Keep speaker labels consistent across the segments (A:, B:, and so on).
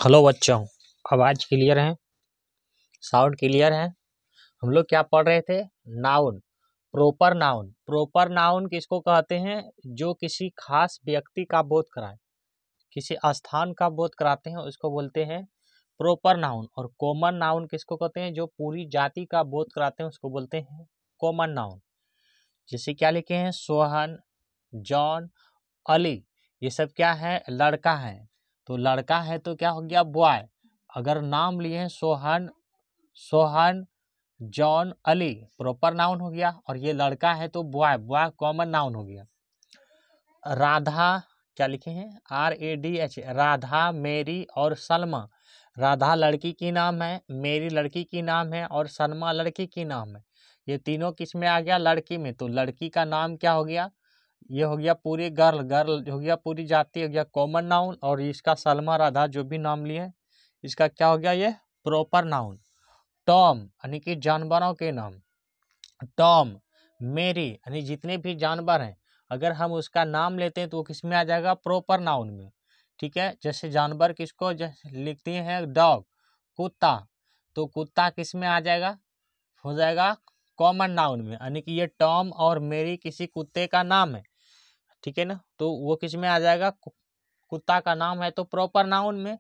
A: Hello बच्चों, आवाज clear है? साउंड क्लियर है? हम लोग क्या पढ़ रहे थे? Noun, proper noun. Proper noun किसको कहते हैं? जो किसी खास व्यक्ति का बोध कराए, किसी स्थान का बोध कराते हैं, उसको बोलते हैं प्रॉपर नाउन। और कॉमन नाउन किसको कहते हैं? जो पूरी जाति का बोध कराते हैं, उसको बोलते हैं कॉमन नाउन। जैसे क्या लिखे हैं? सोहन, जॉन, अली, ये सब क्या है? लड़का है। तो लड़का है तो क्या हो गया? बॉय। अगर नाम लिए हैं Sohan, John, Ali, proper noun हो गया। और ये लड़का है तो बॉय, बॉय कॉमन नाउन हो गया। राधा, क्या लिखे हैं? RADH, राधा, मेरी और सलमा। राधा लड़की की नाम है, मेरी लड़की की नाम है और सलमा लड़की की नाम है। ये तीनों किस में आ गया? लड़की में। तो लड़की का नाम क्या हो गया? ये हो गया पूरी गर्ल, गर्ल हो गया पूरी जाति, हो गया कॉमन नाउन। और इसका सलमा, राधा जो भी नाम लिए हैं, इसका क्या हो गया? ये प्रॉपर नाउन। टॉम यानी कि जानवरों के नाम। टॉम, मेरी यानी जितने भी जानवर हैं, अगर हम उसका नाम लेते हैं तो वो किस में आ जाएगा? प्रॉपर नाउन में। ठीक है। जैसे जानवर किसको लिखते हैं? डॉग, कुत्ता। तो कुत्ता किस में आ जाएगा? हो जाएगा कॉमन नाउन में। यानी कि ये टॉम और मेरी किसी कुत्ते का नाम है। ठीक है ना? तो वो किस में आ जाएगा? कुत्ता का नाम है तो प्रॉपर नाउन में।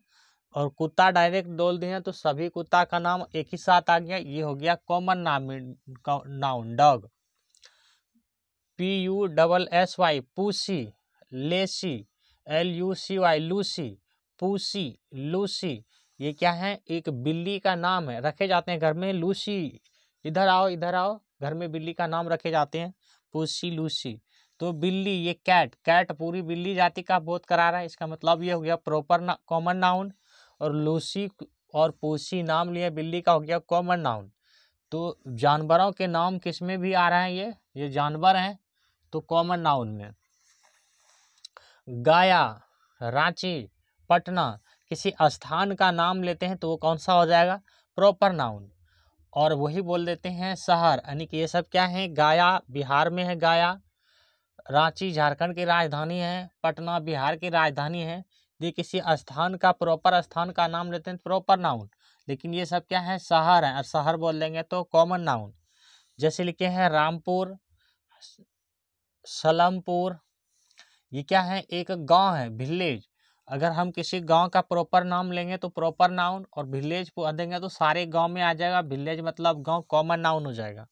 A: और कुत्ता डायरेक्ट बोल दिए तो सभी कुत्ता का नाम एक ही साथ आ गया, ये हो गया common noun. Dog, PUSSY, Pussy. Lacy, LUCY, Lucy. Pussy, Lucy, ये क्या है? एक बिल्ली का नाम है, रखे जाते हैं घर में। लूसी, इधर आओ, इधर आओ। घर में बिल्ली का नाम रखे जाते हैं, पूसी, लूसी। तो बिल्ली, ये कैट, कैट पूरी बिल्ली जाति का बोध करा रहा है। इसका मतलब ये हो गया प्रॉपर कॉमन नाउन। और लूसी और पूसी नाम लिए बिल्ली का, हो गया कॉमन नाउन। तो जानवरों के नाम किस में भी आ रहा है? ये जानवर हैं तो कॉमन नाउन में। गया, रांची, पटना, किसी स्थान का नाम लेते हैं तो वो कौन सा हो जाएगा? Proper noun. और वही बोल देते हैं शहर, यानी कि ये सब क्या है? गया बिहार में है, गया। रांची झारखंड की राजधानी है, पटना बिहार की राजधानी है। ये किसी स्थान का, प्रॉपर स्थान का नाम लेते हैं प्रॉपर नाउन। लेकिन ये सब क्या है? शहर है, और शहर बोल देंगे तो कॉमन नाउन। जैसे लिखे हैं रामपुर, सलमपुर, ये क्या है? एक गांव है, विलेज। अगर हम किसी गांव का प्रॉपर नाम लेंगे तो प्रॉपर नाउन, और विलेज को देंगे तो सारे गांव में आ जाएगा। विलेज मतलब गांव, कॉमन नाउन हो जाएगा।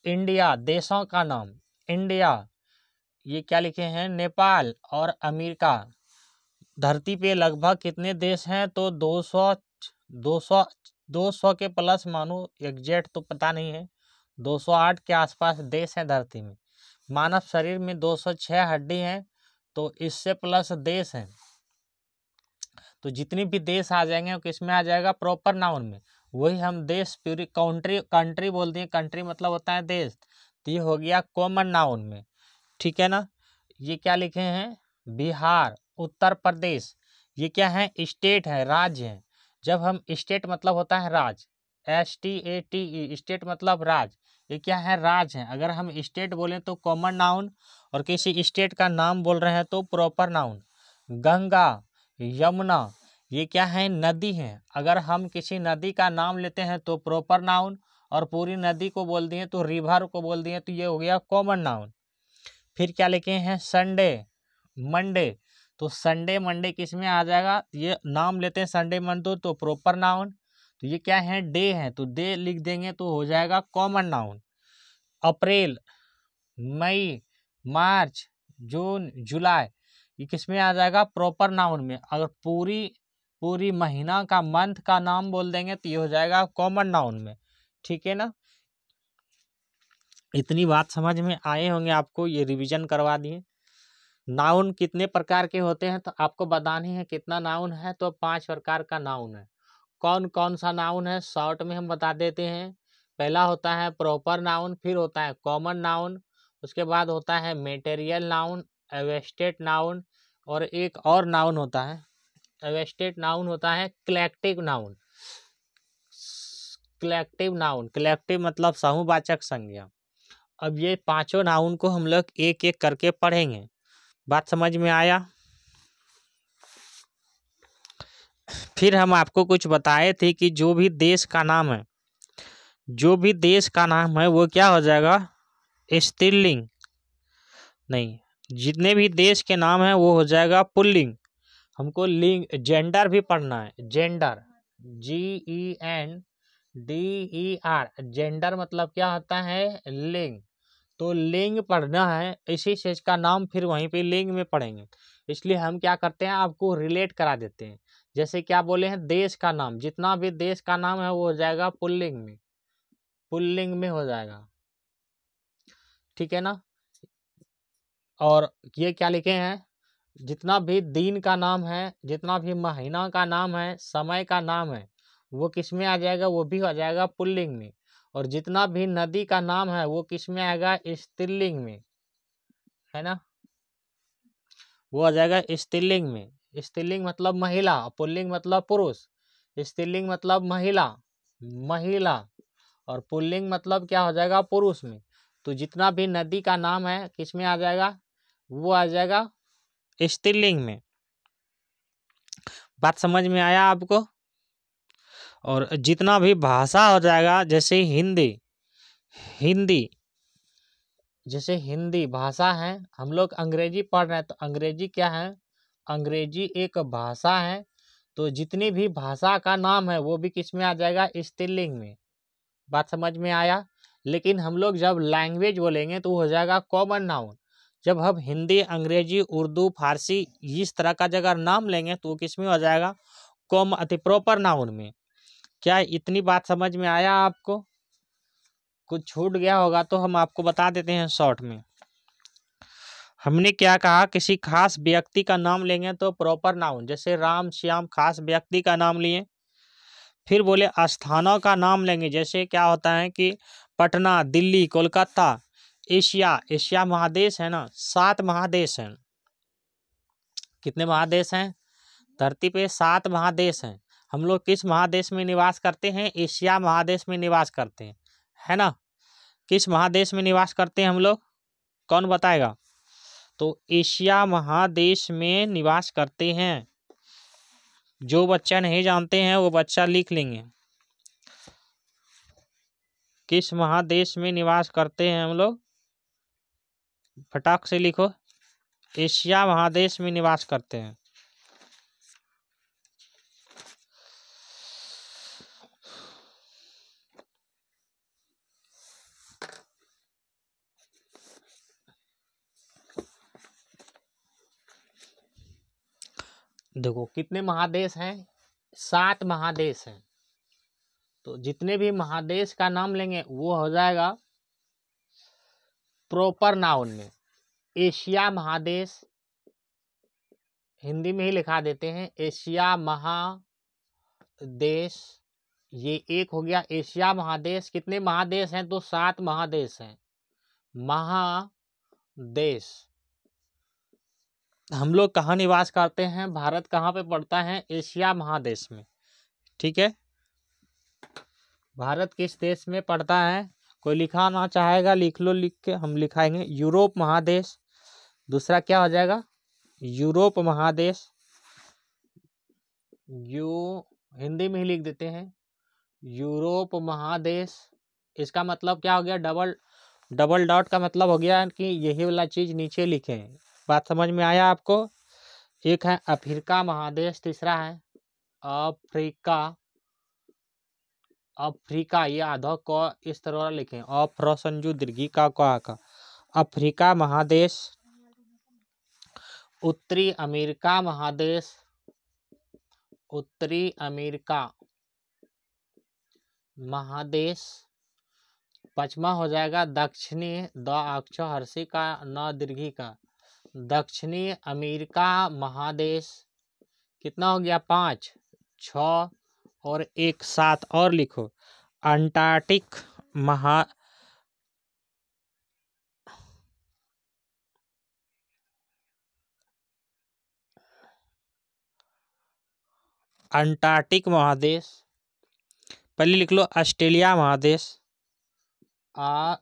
A: इंडिया, देशों का नाम। इंडिया, ये क्या लिखे हैं? नेपाल और अमेरिका। धरती पे लगभग कितने देश हैं? तो 200 के प्लस मानो, एग्जैक्ट तो पता नहीं है। 208 के आसपास देश हैं धरती में। मानव शरीर में 206 हड्डी हैं, तो इससे प्लस देश हैं। तो जितनी भी देश आ जाएंगे वो किस में आ जाएगा? प्रॉपर नाउन में। वही हम देश, पूरी कंट्री, कंट्री बोलते हैं। कंट्री मतलब होता है देश। तो ये हो गया कॉमन नाउन में। ठीक है ना? ये क्या लिखे हैं? बिहार, उत्तर प्रदेश, ये क्या है? स्टेट है, राज्य है। जब हम स्टेट मतलब होता है राज्य, STATE, स्टेट मतलब राज्य। ये क्या है? राज्य है। अगर हम स्टेट बोलें तो कॉमन नाउन, और किसी स्टेट का नाम बोल रहे हैं तो प्रॉपर नाउन। गंगा, यमुना, ये क्या है? नदी है। अगर हम किसी नदी का नाम लेते हैं तो प्रॉपर नाउन, और पूरी नदी को बोल दिए तो रिवर को बोल दिए तो ये हो गया कॉमन नाउन। फिर क्या लिखे हैं? संडे, मंडे, तो संडे मंडे किस में आ जाएगा? ये नाम लेते हैं संडे मंडे तो प्रॉपर नाउन। तो ये क्या है? डे है, तो डे लिख देंगे तो हो जाएगा कॉमन नाउन। अप्रैल, मई, मार्च, जून, जुलाई, ये किस में आ जाएगा? प्रॉपर नाउन में। अगर पूरी महीना का, मंथ का नाम बोल देंगे तो ये हो जाएगा कॉमन नाउन में। ठीक है ना? इतनी बात समझ में आए होंगे आपको, ये रिवीजन करवा दिए। नाउन कितने प्रकार के होते हैं तो आपको बतानी है। कितना नाउन है? तो 5 प्रकार का नाउन है। कौन कौन सा नाउन है? शॉर्ट में हम बता देते हैं। पहला होता है प्रॉपर नाउन, फिर होता है कॉमन नाउन, उसके बाद होता है मेटेरियल नाउन, एब्स्ट्रैक्ट नाउन, और एक और नाउन होता है। एब्स्ट्रैक्ट नाउन होता है collective noun. Collective noun, collective मतलब समूहवाचक संज्ञा। अब ये पांचों नाउन को हम लोग एक एक करके पढ़ेंगे। बात समझ में आया? फिर हम आपको कुछ बताए थे कि जो भी देश का नाम है, जो भी देश का नाम है वो क्या हो जाएगा, स्त्रीलिंग नहीं, जितने भी देश के नाम है वो हो जाएगा पुल्लिंग। हमको लिंग जेंडर भी पढ़ना है, जेंडर GENDER, जेंडर मतलब क्या होता है, लिंग। तो लिंग पढ़ना है, इसी चीज का नाम फिर वहीं पे लिंग में पढ़ेंगे। इसलिए हम क्या करते हैं, आपको रिलेट करा देते हैं। जैसे क्या बोले हैं, देश का नाम, जितना भी देश का नाम है वो हो जाएगा पुल्लिंग में, पुल्लिंग में हो जाएगा, ठीक है ना। और ये क्या लिखे हैं, जितना भी दिन का नाम है, जितना भी महीना का नाम है, समय का नाम है, वो किस में आ जाएगा, वो भी आ जाएगा पुल्लिंग में। और जितना भी नदी का नाम है वो किस में आएगा, स्त्रीलिंग में, है ना, वो आ जाएगा स्त्रीलिंग में। स्त्रीलिंग मतलब महिला, पुल्लिंग मतलब पुरुष। स्त्रीलिंग मतलब महिला, महिला, और पुल्लिंग मतलब क्या हो जाएगा, पुरुष में। तो जितना भी नदी का नाम है किस में आ जाएगा, वो आ जाएगा स्त्रीलिंग में। बात समझ में आया आपको। और जितना भी भाषा हो जाएगा, जैसे हिंदी, हिंदी जैसे हिंदी भाषा है, हम लोग अंग्रेजी पढ़ रहे हैं तो अंग्रेजी क्या है, अंग्रेजी एक भाषा है। तो जितनी भी भाषा का नाम है वो भी किस में आ जाएगा, स्त्रीलिंग में। बात समझ में आया। लेकिन हम लोग जब लैंग्वेज बोलेंगे तो हो जाएगा कॉमन नाउन। जब हम हिंदी, अंग्रेजी, उर्दू, फारसी इस तरह का जगह नाम लेंगे तो वो किस में हो जाएगा, कॉमन अति प्रॉपर नाउन में। क्या इतनी बात समझ में आया आपको। कुछ छूट गया होगा तो हम आपको बता देते हैं शॉर्ट में। हमने क्या कहा, किसी खास व्यक्ति का नाम लेंगे तो प्रॉपर नाउन, जैसे राम श्याम खास व्यक्ति का नाम लिए। फिर बोले स्थानों का नाम लेंगे, जैसे क्या होता है कि पटना, दिल्ली, कोलकाता। एशिया, एशिया महादेश है ना, 7 महादेश हैं। कितने महादेश हैं, धरती पे 7 महादेश हैं। हम लोग किस महादेश में निवास करते हैं, एशिया महादेश में निवास करते हैं, है ना। किस महादेश में निवास करते हैं हम लोग, कौन बताएगा। तो एशिया महादेश में निवास करते हैं। जो बच्चा नहीं जानते हैं वो बच्चा लिख लेंगे, किस महादेश में निवास करते हैं हम लोग, फटाक से लिखो, एशिया महादेश में निवास करते हैं। देखो कितने महादेश हैं, 7 महादेश हैं। तो जितने भी महादेश का नाम लेंगे वो हो जाएगा प्रॉपर नाउन में। एशिया महादेश हिंदी में ही लिखा देते हैं, एशिया महादेश, ये एक हो गया एशिया महादेश। कितने महादेश हैं, तो 7 महादेश हैं। महादेश, हम लोग कहाँ निवास करते हैं, भारत कहाँ पे पड़ता है, एशिया महादेश में, ठीक है। भारत किस देश में पड़ता है, कोई लिखाना चाहेगा लिख लो, लिख के हम लिखाएंगे। यूरोप महादेश, दूसरा क्या हो जाएगा, यूरोप महादेश। हिंदी में ही लिख देते हैं, यूरोप महादेश। इसका मतलब क्या हो गया, डबल डॉट का मतलब हो गया कि यही वाला चीज नीचे लिखें। बात समझ में आया आपको। एक है अफ्रीका महादेश, तीसरा है अफ्रीका, अफ्रीका, ये आधा को इस तरह लिखें, अफ्रसंजु दीर्घी का अफ्रीका महादेश। उत्तरी अमेरिका महादेश, उत्तरी अमेरिका महादेश। पचमा हो जाएगा दक्षिणी, द अक्षर हर्षी का, न दीर्घी का, दक्षिणी अमेरिका महादेश। कितना हो गया, 5, 6 और 1, 7 और लिखो। अंटार्कटिक अंटार्कटिक महादेश। पहले लिख लो ऑस्ट्रेलिया महादेश,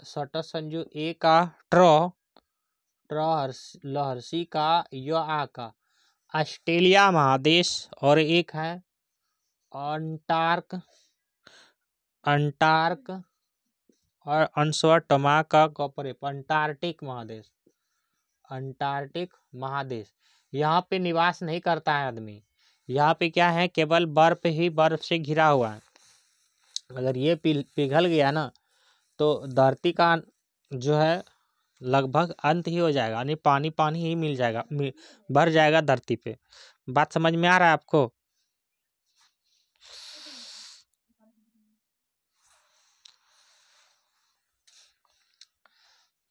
A: सट संजू ए का लहर्षी का, य आ का, ऑस्ट्रेलिया महादेश। और एक है अंटार्क अंटार्क और अंशवटमा का कॉपरेप अंटार्कटिक महादेश। अंटार्कटिक महादेश यहाँ पे निवास नहीं करता है आदमी। यहाँ पे क्या है, केवल बर्फ ही बर्फ से घिरा हुआ है। अगर ये पिघल गया ना तो धरती का जो है लगभग अंत ही हो जाएगा, यानी पानी पानी ही मिल जाएगा, भर जाएगा धरती पे। बात समझ में आ रहा है आपको?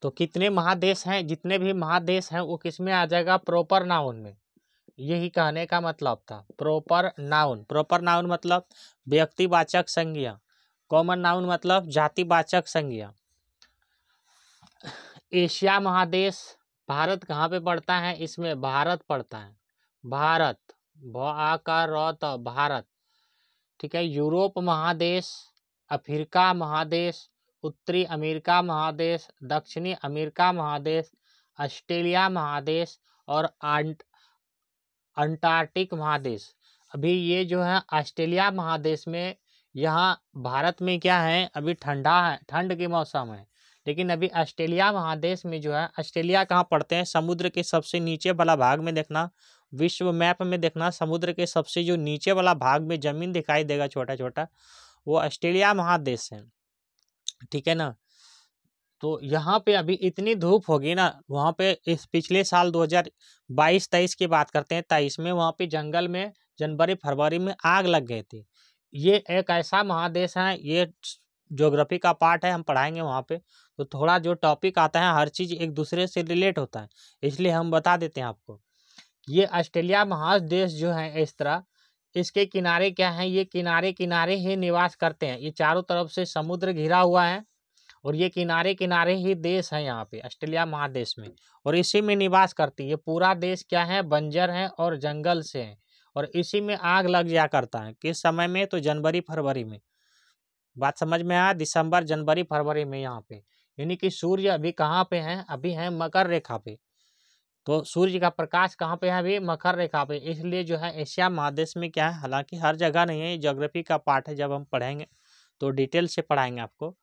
A: तो कितने महादेश हैं, जितने भी महादेश हैं वो किस में आ जाएगा, प्रॉपर नाउन में। यही कहने का मतलब था, प्रॉपर नाउन। प्रॉपर नाउन मतलब व्यक्तिवाचक संज्ञा, कॉमन नाउन मतलब जातिवाचक संज्ञा। एशिया महादेश, भारत कहाँ पे पड़ता है, इसमें भारत पड़ता है, भारत, भारत, ठीक है। यूरोप महादेश, अफ्रीका महादेश, उत्तरी अमेरिका महादेश, दक्षिणी अमेरिका महादेश, ऑस्ट्रेलिया महादेश और अंटार्कटिक महादेश। अभी ये जो है ऑस्ट्रेलिया महादेश में, यहाँ भारत में क्या है, अभी ठंडा है, ठंड के मौसम है, लेकिन अभी ऑस्ट्रेलिया महादेश में जो है, ऑस्ट्रेलिया कहाँ पड़ते हैं, समुद्र के सबसे नीचे वाला भाग में देखना, विश्व मैप में देखना, समुद्र के सबसे जो नीचे वाला भाग में जमीन दिखाई देगा छोटा छोटा, वो ऑस्ट्रेलिया महादेश है, ठीक है ना। तो यहाँ पे अभी इतनी धूप होगी ना, वहाँ पे इस पिछले साल 2022-23 की बात करते हैं, 23 में वहाँ पे जंगल में जनवरी फरवरी में आग लग गई थी। ये एक ऐसा महादेश है, ये ज्योग्राफी का पार्ट है, हम पढ़ाएंगे वहाँ पे। तो थोड़ा जो टॉपिक आता है, हर चीज़ एक दूसरे से रिलेट होता है, इसलिए हम बता देते हैं आपको। ये ऑस्ट्रेलिया महादेश जो है इस तरह, इसके किनारे क्या है, ये किनारे किनारे ही निवास करते हैं। ये चारों तरफ से समुद्र घिरा हुआ है और ये किनारे किनारे ही देश है यहाँ पे ऑस्ट्रेलिया महादेश में, और इसी में निवास करती है। ये पूरा देश क्या है, बंजर है और जंगल से है, और इसी में आग लग जाया करता है। किस समय में, तो जनवरी फरवरी में। बात समझ में आया, दिसंबर जनवरी फरवरी में यहाँ पे। यानी कि सूर्य अभी कहाँ पे है, अभी है मकर रेखा पे। तो सूर्य का प्रकाश कहाँ पे है, अभी मकर रेखा पे। इसलिए जो है एशिया महादेश में क्या है, हालांकि हर जगह नहीं है, ज्योग्राफी का पार्ट है, जब हम पढ़ेंगे तो डिटेल से पढ़ाएंगे आपको।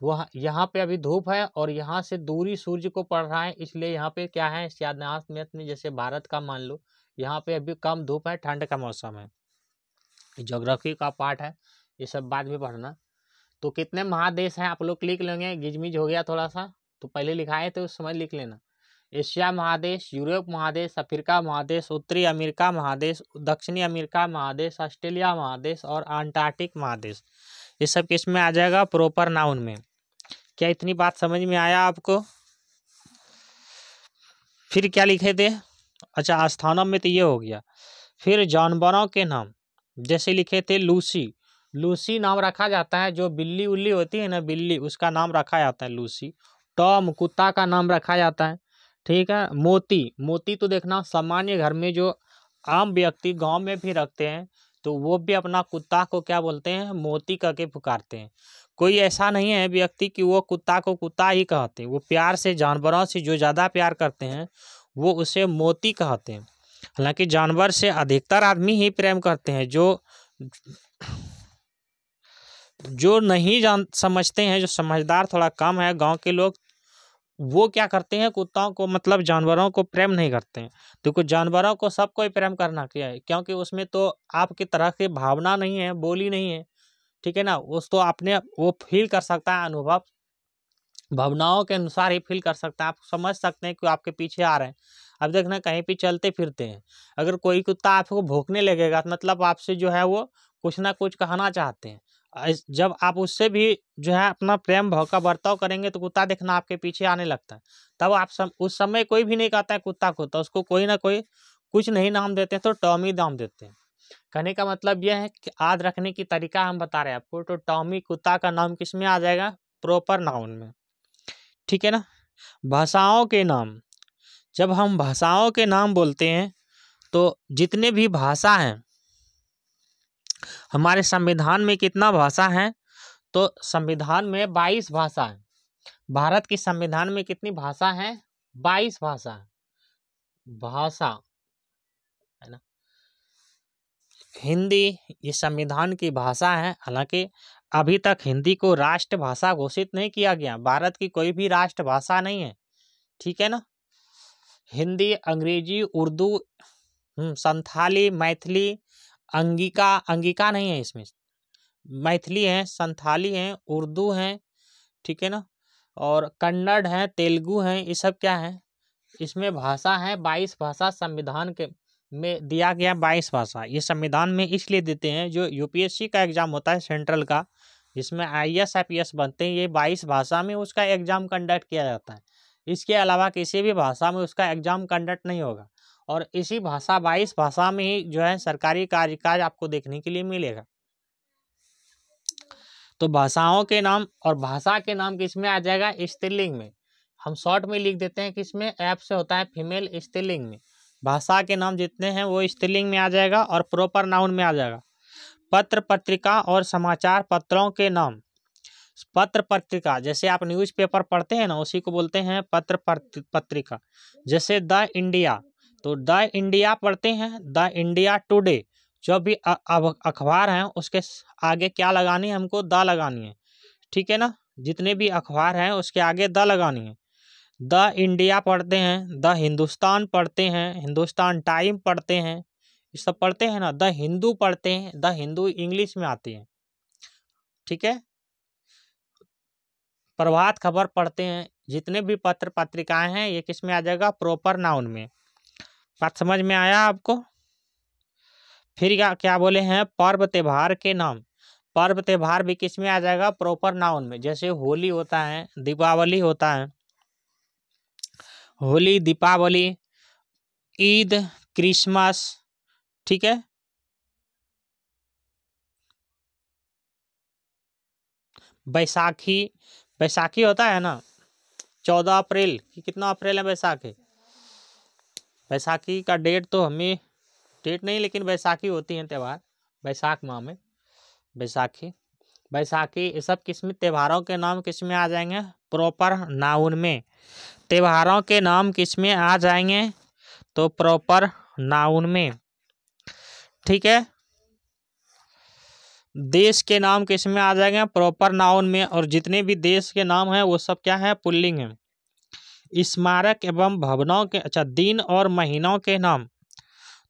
A: वह यहाँ पे अभी धूप है और यहाँ से दूरी सूर्य को पड़ रहा है, इसलिए यहाँ पे क्या है, साधारण में जैसे भारत का मान लो, यहाँ पे अभी कम धूप है, ठंड का मौसम है। ज्योग्राफी का पार्ट है, ये सब बाद में पढ़ना। तो कितने महादेश हैं आप लोग लिख लेंगे, गिजमिज हो गया थोड़ा सा, तो पहले लिखाए तो उस समय लिख लेना। एशिया महादेश, यूरोप महादेश, अफ्रीका महादेश, उत्तरी अमेरिका महादेश, दक्षिणी अमेरिका महादेश, ऑस्ट्रेलिया महादेश और अंटार्कटिक महादेश। ये सब किस में आ जाएगा, प्रॉपर नाउन में। क्या इतनी बात समझ में आया आपको? फिर क्या लिखे थे, अच्छा स्थानों में तो ये हो गया। फिर जानवरों के नाम, जैसे लिखे थे लूसी, लूसी नाम रखा जाता है, जो बिल्ली उल्ली होती है ना, बिल्ली, उसका नाम रखा जाता है लूसी। टॉम, कुत्ता का नाम रखा जाता है, ठीक है। मोती, मोती तो देखना सामान्य घर में जो आम व्यक्ति गांव में भी रखते हैं, तो वो भी अपना कुत्ता को क्या बोलते हैं, मोती करके पुकारते हैं। कोई ऐसा नहीं है व्यक्ति कि वो कुत्ता को कुत्ता ही कहते हैं, वो प्यार से, जानवरों से जो ज़्यादा प्यार करते हैं वो उसे मोती कहते हैं। हालांकि जानवर से अधिकतर आदमी ही प्रेम करते हैं, जो नहीं जान समझते हैं, जो समझदार थोड़ा कम है गांव के लोग, वो क्या करते हैं, कुत्ताओं को मतलब जानवरों को प्रेम नहीं करते हैं। तो कुछ जानवरों को सबको ही प्रेम करना चाहिए, क्योंकि उसमें तो आपकी तरह की भावना नहीं है, बोली नहीं है, ठीक है ना। उस तो आपने वो फील कर सकता है, अनुभव भावनाओं के अनुसार ही फील कर सकता है। आप समझ सकते हैं कि आपके पीछे आ रहे हैं। अब देखना कहीं भी चलते फिरते हैं, अगर कोई कुत्ता आपको भौंकने लगेगा, तो मतलब आपसे जो है वो कुछ ना कुछ कहना चाहते हैं। जब आप उससे भी जो है अपना प्रेम भाव का बर्ताव करेंगे, तो कुत्ता देखना आपके पीछे आने लगता है। तब आप उस समय कोई भी नहीं कहता है कुत्ता को, तो उसको कोई ना कोई कुछ नहीं नाम देते हैं, तो टॉमी नाम देते हैं। कहने का मतलब यह है कि याद रखने की तरीका हम बता रहे हैं आपको। तो टॉमी कुत्ता का नाम किस में आ जाएगा, प्रॉपर नाउन में, ठीक है ना। भाषाओं के नाम, जब हम भाषाओं के नाम बोलते हैं, तो जितने भी भाषा हैं, हमारे संविधान में कितना भाषा है, तो संविधान में 22 भाषा है। भारत की संविधान में कितनी भाषा है, 22 भाषा है, भाषा है ना। हिंदी ये संविधान की भाषा है। हालांकि अभी तक हिंदी को राष्ट्रभाषा घोषित नहीं किया गया, भारत की कोई भी राष्ट्रभाषा नहीं है, ठीक है ना। हिंदी, अंग्रेजी, उर्दू, संथाली, मैथिली, अंगिका, अंगिका नहीं है इसमें, मैथिली है, संथाली है, उर्दू है, ठीक है ना, और कन्नड़ है, तेलुगु है, ये सब क्या है, इसमें भाषा है 22 भाषा संविधान के में दिया गया 22 भाषा। ये संविधान में इसलिए देते हैं, जो यूपीएससी का एग्जाम होता है सेंट्रल का, जिसमें आईएएस आईपीएस बनते हैं, ये 22 भाषा में उसका एग्जाम कंडक्ट किया जाता है। इसके अलावा किसी भी भाषा में उसका एग्जाम कंडक्ट नहीं होगा। और इसी भाषा 22 भाषा में ही जो है सरकारी कार्यकाज आपको देखने के लिए मिलेगा। तो भाषाओं के नाम और भाषा के नाम किसमें आ जाएगा, स्त्रीलिंग में। हम शॉर्ट में लिख देते हैं किसमें, ऐप से होता है फीमेल, स्त्रीलिंग में। भाषा के नाम जितने हैं वो स्त्रीलिंग में आ जाएगा और प्रॉपर नाउन में आ जाएगा। पत्र पत्रिका और समाचार पत्रों के नाम। पत्र पत्रिका जैसे आप न्यूज़पेपर पढ़ते हैं ना, उसी को बोलते हैं पत्र पत्रिका। जैसे द इंडिया, तो द इंडिया पढ़ते हैं, द इंडिया टुडे। जो भी अब अखबार हैं उसके आगे क्या लगानी है, हमको द लगानी है, ठीक है ना। जितने भी अखबार हैं उसके आगे द लगानी है। द इंडिया पढ़ते हैं, द हिंदुस्तान पढ़ते हैं, हिंदुस्तान टाइम पढ़ते हैं, ये सब पढ़ते हैं ना। द हिंदू पढ़ते हैं, द हिंदू इंग्लिश में आती है, ठीक है। प्रभात खबर पढ़ते हैं। जितने भी पत्र पत्रिकाएं हैं ये किस में आ जाएगा, प्रॉपर नाउन में। बात समझ में आया आपको। फिर क्या बोले हैं, पर्व त्योहार के नाम। पर्व त्योहार भी किस में आ जाएगा, प्रॉपर नाउन में। जैसे होली होता है, दीपावली होता है, होली, दीपावली, ईद, क्रिसमस, ठीक है। बैसाखी, बैसाखी होता है ना 14 अप्रैल की, कितना अप्रैल है बैसाखी। बैसाखी का डेट तो हमें डेट नहीं, लेकिन बैसाखी होती है त्यौहार बैसाख माह में। बैसाखी, बैसाखी, ये सब किस में, त्योहारों के नाम किस में आ जाएंगे, प्रॉपर नाउन में। त्योहारों के नाम किस में आ जाएंगे, तो प्रॉपर नाउन में, ठीक है। देश के नाम किस में आ जाएंगे, प्रॉपर नाउन में। और जितने भी देश के नाम हैं वो सब क्या है, पुल्लिंग है। स्मारक एवं भवनों के, अच्छा, दिन और महीनों के नाम।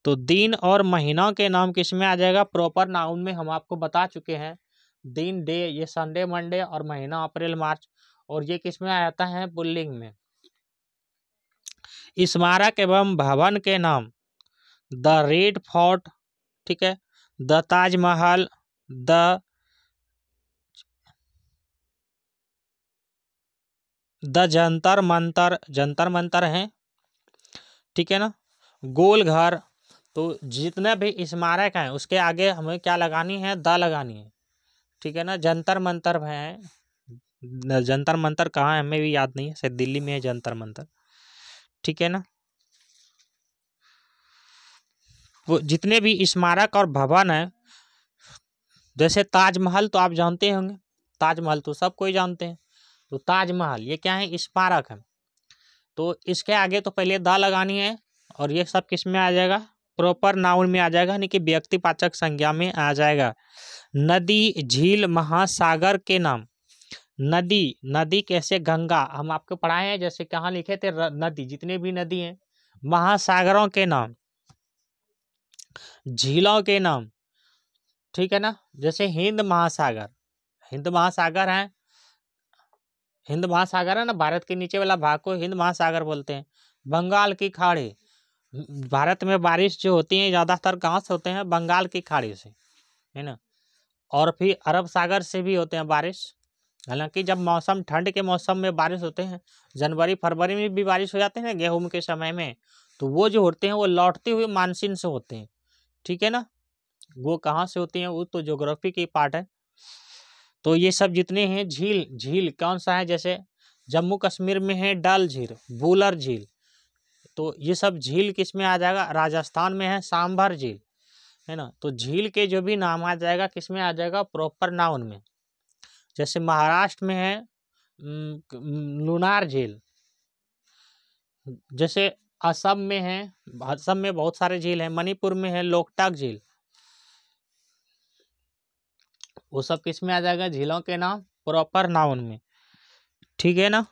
A: तो दिन और महीनों के नाम किस में आ जाएगा, प्रॉपर नाउन में। हम आपको बता चुके हैं, दिन डे ये संडे मंडे, और महीना अप्रैल मार्च, और ये किस में आ जाता है, पुल्लिंग में। स्मारक एवं भवन के नाम, द रेड फोर्ट, ठीक है, द ताजमहल, द जंतर मंतर, जंतर मंतर है, ठीक है ना, गोल घर। तो जितने भी स्मारक हैं उसके आगे हमें क्या लगानी है, द लगानी है, ठीक है ना। जंतर मंतर है, जंतर मंतर कहाँ है हमें भी याद नहीं है, शायद दिल्ली में है जंतर मंतर, ठीक है ना। वो जितने भी स्मारक और भवन है, जैसे ताजमहल तो आप जानते होंगे, ताजमहल तो सब कोई जानते हैं। तो ताजमहल ये क्या है, स्मारक है। तो इसके आगे तो पहले दा लगानी है, और ये सब किस में आ जाएगा, प्रॉपर नाउन में आ जाएगा, यानी कि व्यक्तिवाचक संज्ञा में आ जाएगा। नदी, झील, महासागर के नाम। नदी, नदी कैसे, गंगा हम आपको पढ़ाए हैं, जैसे कहाँ लिखे थे, नदी, जितने भी नदी हैं। महासागरों के नाम, झीलों के नाम, ठीक है ना। जैसे हिंद महासागर, हिंद महासागर है, हिंद महासागर है ना, भारत के नीचे वाला भाग को हिंद महासागर बोलते हैं। बंगाल की खाड़ी, भारत में बारिश जो होती है ज़्यादातर कहाँ से होते हैं, बंगाल की खाड़ी से, है ना। और फिर अरब सागर से भी होते हैं बारिश। हालांकि जब मौसम, ठंड के मौसम में बारिश होते हैं, जनवरी फरवरी में भी बारिश हो जाते हैं ना गेहूं के समय में, तो वो जो होते हैं वो लौटते हुए मानसून से होते हैं, ठीक है ना। वो कहाँ से होती हैं, वो तो ज्योग्राफी की पार्ट है। तो ये सब जितने हैं, झील, झील कौन सा है, जैसे जम्मू कश्मीर में है डल झील, वुलर झील। तो ये सब झील किस में आ जाएगा, राजस्थान में है सांभर झील, है ना। तो झील के जो भी नाम आ जाएगा किस में आ जाएगा, प्रॉपर नाउन में। जैसे महाराष्ट्र में है लुनार झील, जैसे असम में है, असम में बहुत सारे झील हैं। मणिपुर में है लोकटक झील, वो सब किस में आ जाएगा? झीलों के नाम प्रॉपर नाउन में, ठीक है ना।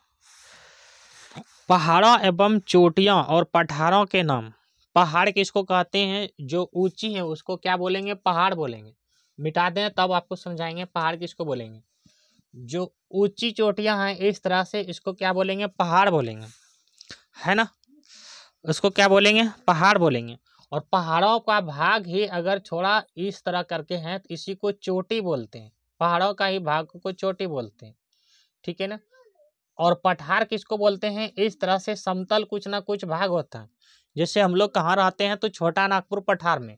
A: पहाड़ों एवं चोटियों और पठारों के नाम। पहाड़ किसको कहते हैं? जो ऊंची है उसको क्या बोलेंगे? पहाड़ बोलेंगे। मिटा दें तब आपको समझाएंगे पहाड़ किसको बोलेंगे। जो ऊंची चोटियां हैं इस तरह से, इसको क्या बोलेंगे? पहाड़ बोलेंगे, है ना। उसको क्या बोलेंगे? पहाड़ बोलेंगे। और पहाड़ों का भाग ही अगर थोड़ा इस तरह करके है तो इसी को चोटी बोलते हैं। पहाड़ों का ही भाग को चोटी बोलते हैं, ठीक है ना। और पठार किसको बोलते हैं? इस तरह से समतल कुछ ना कुछ भाग होता है। जैसे हम लोग कहाँ रहते हैं? तो छोटा नागपुर पठार में।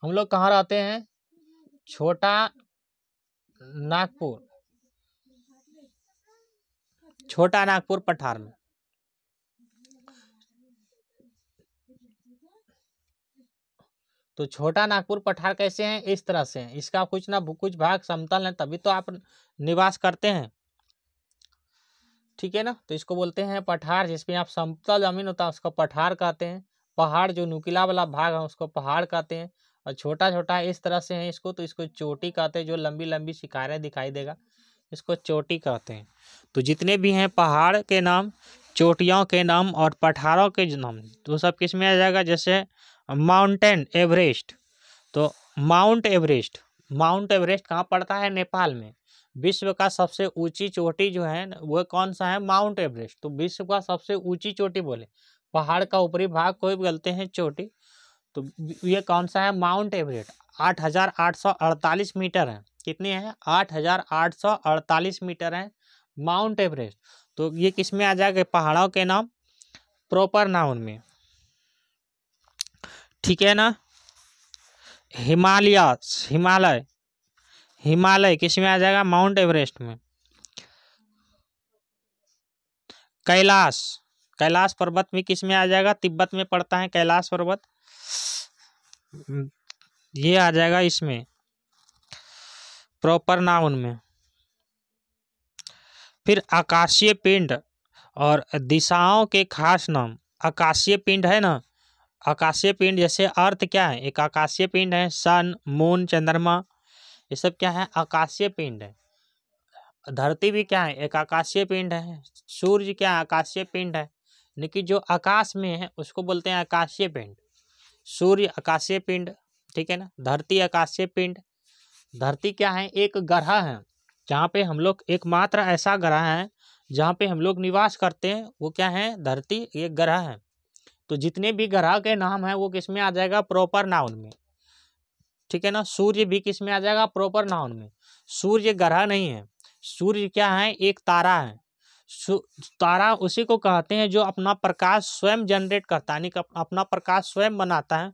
A: हम लोग कहाँ रहते हैं? छोटा नागपुर, छोटा नागपुर पठार में। तो छोटा नागपुर पठार कैसे हैं? इस तरह से हैं। इसका कुछ ना कुछ भाग समतल है, तभी तो आप निवास करते हैं, ठीक है ना। तो इसको बोलते हैं पठार। जिसमें आप समतल जमीन होता है उसको पठार कहते हैं। पहाड़ जो नुकीला वाला भाग है उसको पहाड़ कहते हैं। और छोटा छोटा इस तरह से है इसको, तो इसको चोटी कहते हैं। जो लंबी लंबी शिकारें दिखाई देगा इसको चोटी कहते हैं। तो जितने भी हैं पहाड़ के नाम, चोटियों के नाम और पठारों के नाम, तो सब किस में आ जाएगा? जैसे माउंटेन एवरेस्ट। तो माउंट एवरेस्ट, माउंट एवरेस्ट कहाँ पड़ता है? नेपाल में। विश्व का सबसे ऊंची चोटी जो है वो कौन सा है? Mount Everest. तो विश्व का सबसे ऊंची चोटी बोले, पहाड़ का ऊपरी भाग को भी बोलते हैं चोटी। तो ये कौन सा है? Mount Everest. 8,848 मीटर है। कितनी है? 8,848 मीटर है माउंट एवरेस्ट। तो ये किस में आ जाएगा? पहाड़ों के नाम प्रॉपर नाउन में, ठीक है ना। हिमालय, हिमालय, हिमालय किस में आ जाएगा? माउंट एवरेस्ट में। कैलाश, कैलाश पर्वत भी किस में आ जाएगा? तिब्बत में पड़ता है कैलाश पर्वत, ये आ जाएगा इसमें प्रॉपर नाउन में। फिर आकाशीय पिंड और दिशाओं के खास नाम। आकाशीय पिंड है ना, आकाशीय पिंड जैसे अर्थ क्या है? एक आकाशीय पिंड है। सन, मून, चंद्रमा, ये सब क्या है? आकाशीय पिंड है। धरती भी क्या है? एक आकाशीय पिंड है। सूर्य क्या है? आकाशीय पिंड है। लेकिन जो आकाश में है उसको बोलते हैं आकाशीय पिंड। सूर्य आकाशीय पिंड, ठीक है ना। धरती आकाशीय पिंड। धरती क्या है? एक ग्रह है, जहाँ पे हम लोग एकमात्र ऐसा ग्रह है जहाँ पे हम लोग निवास करते हैं। वो क्या है? धरती एक ग्रह है। तो जितने भी ग्रह के नाम है वो किस में आ जाएगा? प्रॉपर नाउन में, ठीक है ना। सूर्य भी किस में आ जाएगा? प्रॉपर नाउन में। सूर्य ग्रह नहीं है, सूर्य क्या है? एक तारा है। तारा उसी को कहते हैं जो अपना प्रकाश स्वयं जनरेट करता है, यानी कि अपना प्रकाश स्वयं बनाता है,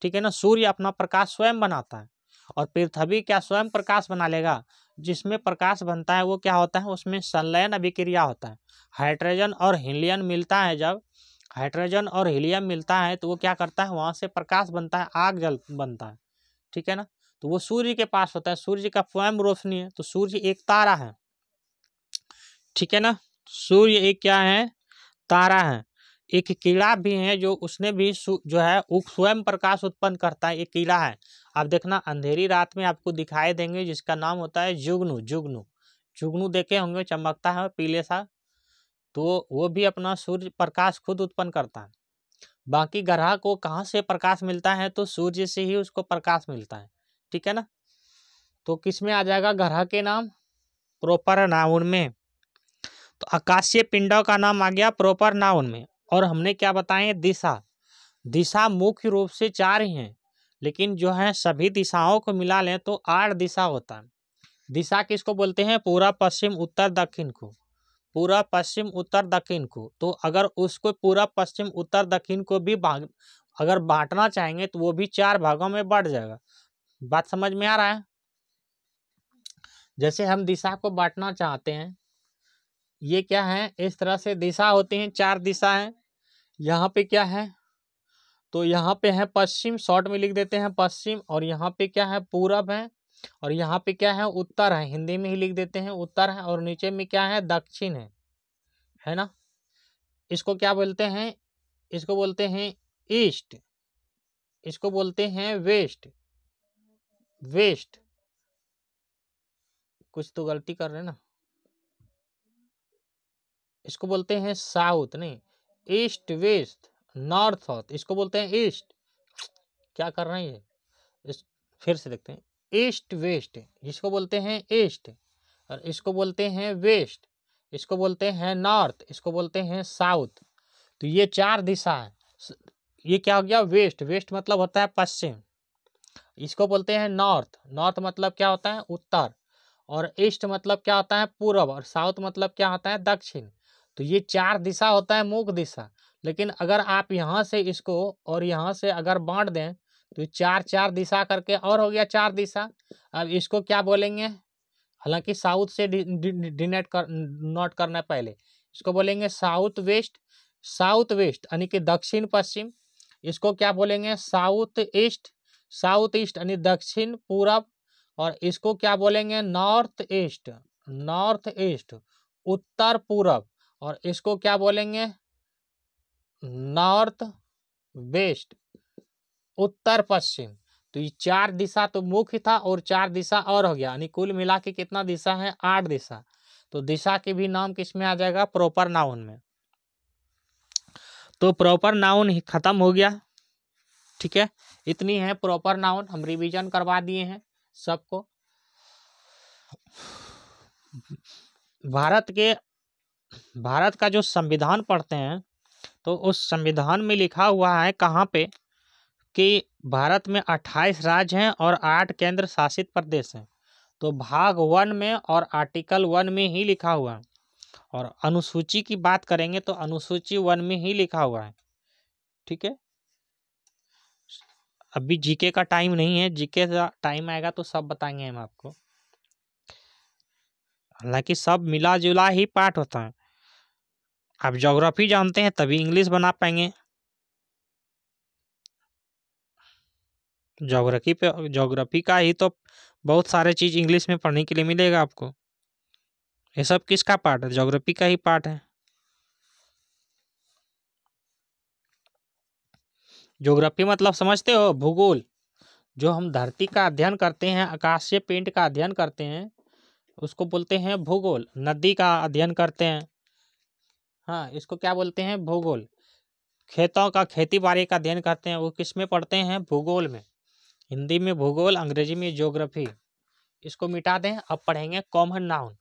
A: ठीक है ना। सूर्य अपना प्रकाश स्वयं बनाता है। और पृथ्वी क्या स्वयं प्रकाश बना लेगा? जिसमें प्रकाश बनता है वो क्या होता है? उसमें संलयन अभिक्रिया होता है। हाइड्रोजन और हीलियम मिलता है, जब हाइड्रोजन और हीलियम मिलता है तो वो क्या करता है? वहां से प्रकाश बनता है, आग जल बनता है, ठीक है ना। तो वो सूर्य के पास होता है, सूर्य का स्वयं रोशनी है। तो सूर्य एक तारा है, ठीक है ना। सूर्य एक क्या है? तारा है। एक कीड़ा भी है जो उसने भी जो है स्वयं प्रकाश उत्पन्न करता है, एक कीड़ा है। आप देखना अंधेरी रात में आपको दिखाई देंगे, जिसका नाम होता है जुगनू। जुगनू, जुगनू देखे होंगे, चमकता है पीले सा। तो वो भी अपना सूर्य प्रकाश खुद उत्पन्न करता है। बाकी ग्रह को कहाँ से प्रकाश मिलता है? तो सूर्य से ही उसको प्रकाश मिलता है, ठीक है ना। तो किस में आ जाएगा ग्रह के नाम? प्रॉपर नाउन में। तो आकाशीय पिंडों का नाम आ गया प्रॉपर नाउन में। और हमने क्या बताए? दिशा। दिशा मुख्य रूप से 4 ही हैं, लेकिन जो है सभी दिशाओं को मिला लें तो 8 दिशा होता है। दिशा किसको बोलते हैं? पूरा, पश्चिम, उत्तर, दक्षिण को। पूरा, पश्चिम, उत्तर, दक्षिण को। तो अगर उसको पूरा, पश्चिम, उत्तर, दक्षिण को भी अगर बांटना चाहेंगे तो वो भी 4 भागों में बढ़ जाएगा। बात समझ में आ रहा है? जैसे हम दिशा को बांटना चाहते हैं, ये क्या है? इस तरह से दिशा होती हैं, 4 दिशा है। यहाँ पे क्या है? तो यहाँ पे है पश्चिम, शॉर्ट में लिख देते हैं पश्चिम। और यहाँ पे क्या है? पूरब है। और यहाँ पे क्या है? उत्तर है, हिंदी में ही लिख देते हैं उत्तर है। और नीचे में क्या है? दक्षिण है ना। इसको क्या बोलते हैं? इसको बोलते हैं ईस्ट, इसको बोलते हैं वेस्ट, वेस्ट, कुछ तो गलती कर रहे हैं ना, इसको बोलते हैं साउथ, नहीं ईस्ट वेस्ट, नॉर्थ साउथ, इसको बोलते हैं ईस्ट। क्या कर रहे हैं ये, इस फिर से देखते हैं, ईस्ट वेस्ट, इसको बोलते हैं ईस्ट, और इसको बोलते हैं वेस्ट, इसको बोलते हैं नॉर्थ, इसको बोलते हैं साउथ। तो ये चार दिशा है। ये क्या हो गया, वेस्ट, वेस्ट मतलब होता है पश्चिम, इसको बोलते हैं नॉर्थ, नॉर्थ मतलब क्या होता है उत्तर, और ईस्ट मतलब क्या होता है पूर्व, और साउथ मतलब क्या होता है दक्षिण। तो ये चार दिशा होता है मुख्य दिशा। लेकिन अगर आप यहाँ से इसको और यहाँ से अगर बांट दें तो चार चार दिशा करके और हो गया चार दिशा। अब इसको क्या बोलेंगे, हालांकि साउथ से डिनोट कर नोट करना पहले, इसको बोलेंगे साउथ वेस्ट, साउथ वेस्ट यानी कि दक्षिण पश्चिम। इसको क्या बोलेंगे साउथ ईस्ट, साउथ ईस्ट यानी दक्षिण पूरब। और इसको क्या बोलेंगे नॉर्थ ईस्ट, नॉर्थ ईस्ट उत्तर पूरब। और इसको क्या बोलेंगे नॉर्थ वेस्ट उत्तर पश्चिम। तो ये चार दिशा तो मुख्य था और चार दिशा और हो गया, यानी कुल मिला के कितना दिशा है 8 दिशा। तो दिशा के भी नाम किस में आ जाएगा प्रॉपर नाउन में। तो प्रॉपर नाउन ही खत्म हो गया, ठीक है। इतनी है प्रॉपर नाउन, हम रिवीजन करवा दिए हैं सबको। भारत का जो संविधान पढ़ते हैं तो उस संविधान में लिखा हुआ है कहाँ पे कि भारत में 28 राज्य हैं और 8 केंद्र शासित प्रदेश हैं। तो भाग 1 में और आर्टिकल 1 में ही लिखा हुआ है। और अनुसूची की बात करेंगे तो अनुसूची 1 में ही लिखा हुआ है, ठीक है। अभी जीके का टाइम नहीं है, जीके का टाइम आएगा तो सब बताएंगे हम आपको। हालांकि सब मिला जुला ही पाठ होता है। आप ज्योग्राफी जानते हैं तभी इंग्लिश बना पाएंगे। ज्योग्राफी का ही तो बहुत सारे चीज इंग्लिश में पढ़ने के लिए मिलेगा आपको। ये सब किसका पार्ट है, ज्योग्राफी का ही पार्ट है। ज्योग्राफी मतलब समझते हो भूगोल, जो हम धरती का अध्ययन करते हैं, आकाशीय पिंड का अध्ययन करते हैं उसको बोलते हैं भूगोल। नदी का अध्ययन करते हैं, हाँ इसको क्या बोलते हैं भूगोल। खेतों का खेती बाड़ी का अध्ययन करते हैं वो किस में पढ़ते हैं भूगोल में। हिंदी में भूगोल, अंग्रेजी में ज्योग्राफी। इसको मिटा दें, अब पढ़ेंगे कॉमन नाउन।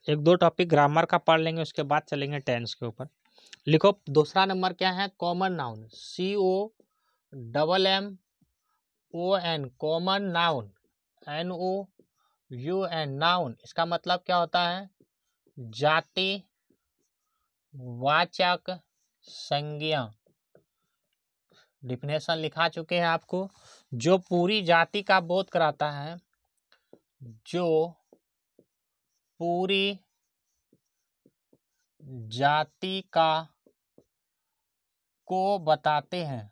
A: एक दो टॉपिक ग्रामर का पढ़ लेंगे, उसके बाद चलेंगे टेंस के ऊपर। लिखो दूसरा नंबर क्या है common noun, COMMON common noun, NOUN noun. इसका मतलब क्या होता है जाति वाचक संज्ञा। डिफिनेशन लिखा चुके हैं आपको, जो पूरी जाति का बोध कराता है, जो पूरी जाति का को बताते हैं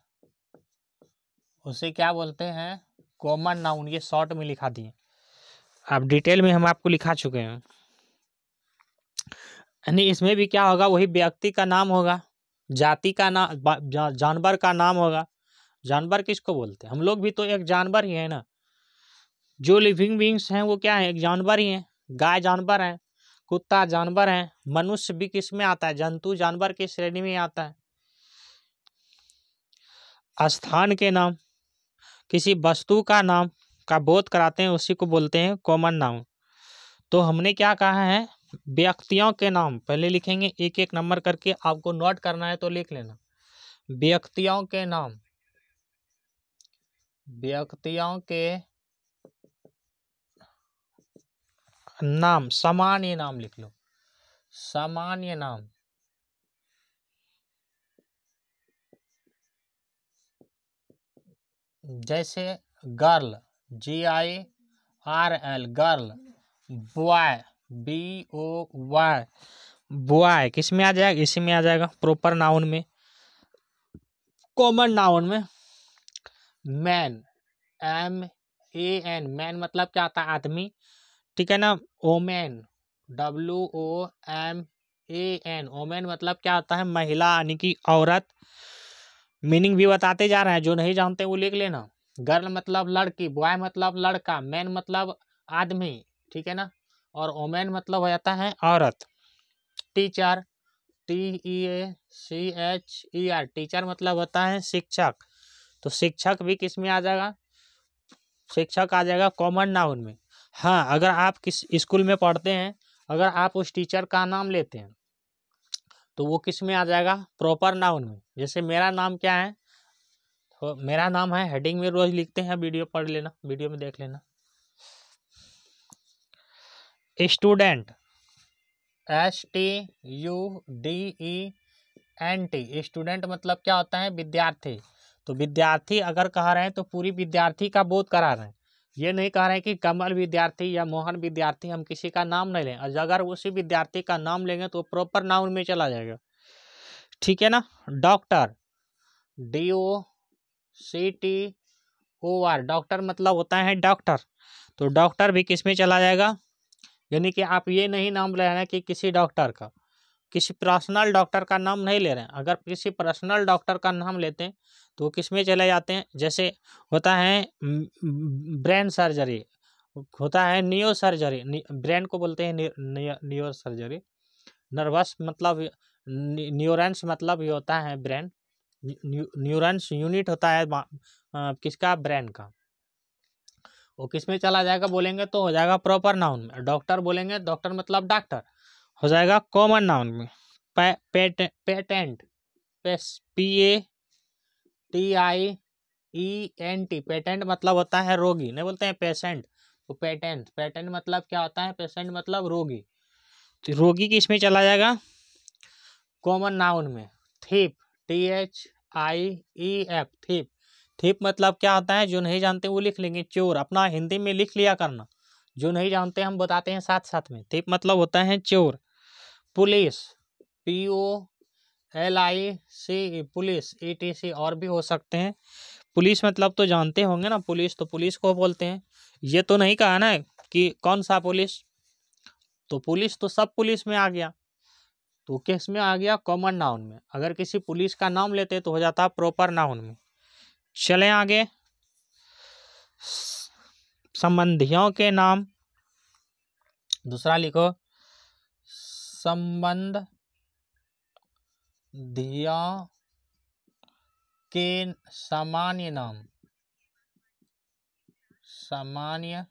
A: उसे क्या बोलते हैं कॉमन नाउन। ये शॉर्ट में लिखा दिए, अब डिटेल में हम आपको लिखा चुके हैं। यानी इसमें भी क्या होगा वही व्यक्ति का नाम होगा, जाति का नाम, जानवर का नाम होगा। जानवर किसको बोलते हैं, हम लोग भी तो एक जानवर ही है ना। जो लिविंग बींग्स हैं वो क्या है एक जानवर ही है। गाय जानवर है, कुत्ता जानवर है, मनुष्य भी किस में आता है जंतु जानवर की श्रेणी में आता है। स्थान के नाम, किसी वस्तु का नाम का बोध कराते हैं उसी को बोलते हैं कॉमन नाउन। तो हमने क्या कहा है व्यक्तियों के नाम, पहले लिखेंगे एक एक नंबर करके, आपको नोट करना है तो लिख लेना। व्यक्तियों के नाम, व्यक्तियों के नाम, सामान्य नाम लिख लो, सामान्य नाम। जैसे girl GIRL girl, boy BOY boy किस में आ जाएगा, इसी में आ जाएगा प्रॉपर नाउन में। कॉमन नाउन में मैन, MAN, मैन मतलब क्या आता है, आदमी, ठीक है ना। ओमेन, WOMAN, ओमेन मतलब क्या होता है, महिला यानी कि औरत। मीनिंग भी बताते जा रहे हैं, जो नहीं जानते वो लिख लेना। गर्ल मतलब लड़की, बॉय मतलब लड़का, मैन मतलब आदमी, ठीक है ना। और ओमेन मतलब हो जाता है औरत। टीचर, TEACHER, टीचर मतलब होता है शिक्षक। तो शिक्षक भी किस में आ जाएगा, शिक्षक आ जाएगा कॉमन नाउन में। हाँ, अगर आप किस स्कूल में पढ़ते हैं, अगर आप उस टीचर का नाम लेते हैं तो वो किस में आ जाएगा, प्रॉपर नाउन में। जैसे मेरा नाम क्या है, तो मेरा नाम है, हेडिंग में रोज लिखते हैं, वीडियो पढ़ लेना, वीडियो में देख लेना। स्टूडेंट, STUDENT, स्टूडेंट मतलब क्या होता है, विद्यार्थी। तो विद्यार्थी अगर कह रहे हैं तो पूरी विद्यार्थी का बोध करा रहे हैं, ये नहीं कह रहे हैं कि कमल विद्यार्थी या मोहन विद्यार्थी, हम किसी का नाम नहीं लें। अगर उसी विद्यार्थी का नाम लेंगे तो प्रॉपर नाउन में चला जाएगा, ठीक है ना। डॉक्टर, DOCTOR, डॉक्टर मतलब होता है डॉक्टर। तो डॉक्टर भी किस में चला जाएगा, यानी कि आप ये नहीं नाम ले रहे हैं कि किसी डॉक्टर का, किसी पर्सनल डॉक्टर का नाम नहीं ले रहे हैं। अगर किसी पर्सनल डॉक्टर का नाम लेते हैं तो किस में चले जाते हैं, जैसे होता है ब्रेन सर्जरी, होता है नियो सर्जरी, ब्रेन को बोलते हैं नियो सर्जरी। नर्वस मतलब न्यूरॉन्स मतलब ये होता है ब्रेन, न्यूरॉन्स यूनिट होता है किसका, ब्रेन का। वो किस में चला जाएगा बोलेंगे तो हो जाएगा प्रॉपर नाउन में। डॉक्टर बोलेंगे, डॉक्टर मतलब डॉक्टर, हो जाएगा कॉमन नाउन में। पेटेंट, PATIENT, पेटेंट मतलब होता है रोगी, नहीं बोलते हैं पेशेंट। तो पेटेंट, पेटेंट मतलब क्या होता है, पेशेंट मतलब रोगी। तो रोगी किस में चला जाएगा, कॉमन नाउन में। थीप, THIEF, थीप, थीप मतलब क्या होता है, जो नहीं जानते वो लिख लेंगे। चोर अपना हिंदी में लिख लिया करना, जो नहीं जानते हम बताते हैं साथ साथ में। थीप मतलब होता है चोर। पुलिस, POLIC, पुलिस, ETC, और भी हो सकते हैं। पुलिस मतलब तो जानते होंगे ना, पुलिस तो पुलिस को बोलते हैं। ये तो नहीं कहा ना कि कौन सा पुलिस, तो पुलिस तो सब पुलिस में आ गया, तो किस में आ गया, कॉमन नाउन में। अगर किसी पुलिस का नाम लेते तो हो जाता प्रॉपर नाउन में। चलें आगे, संबंधियों के नाम, दूसरा लिखो, संबंधियों के सामान्य नाम, सामान्य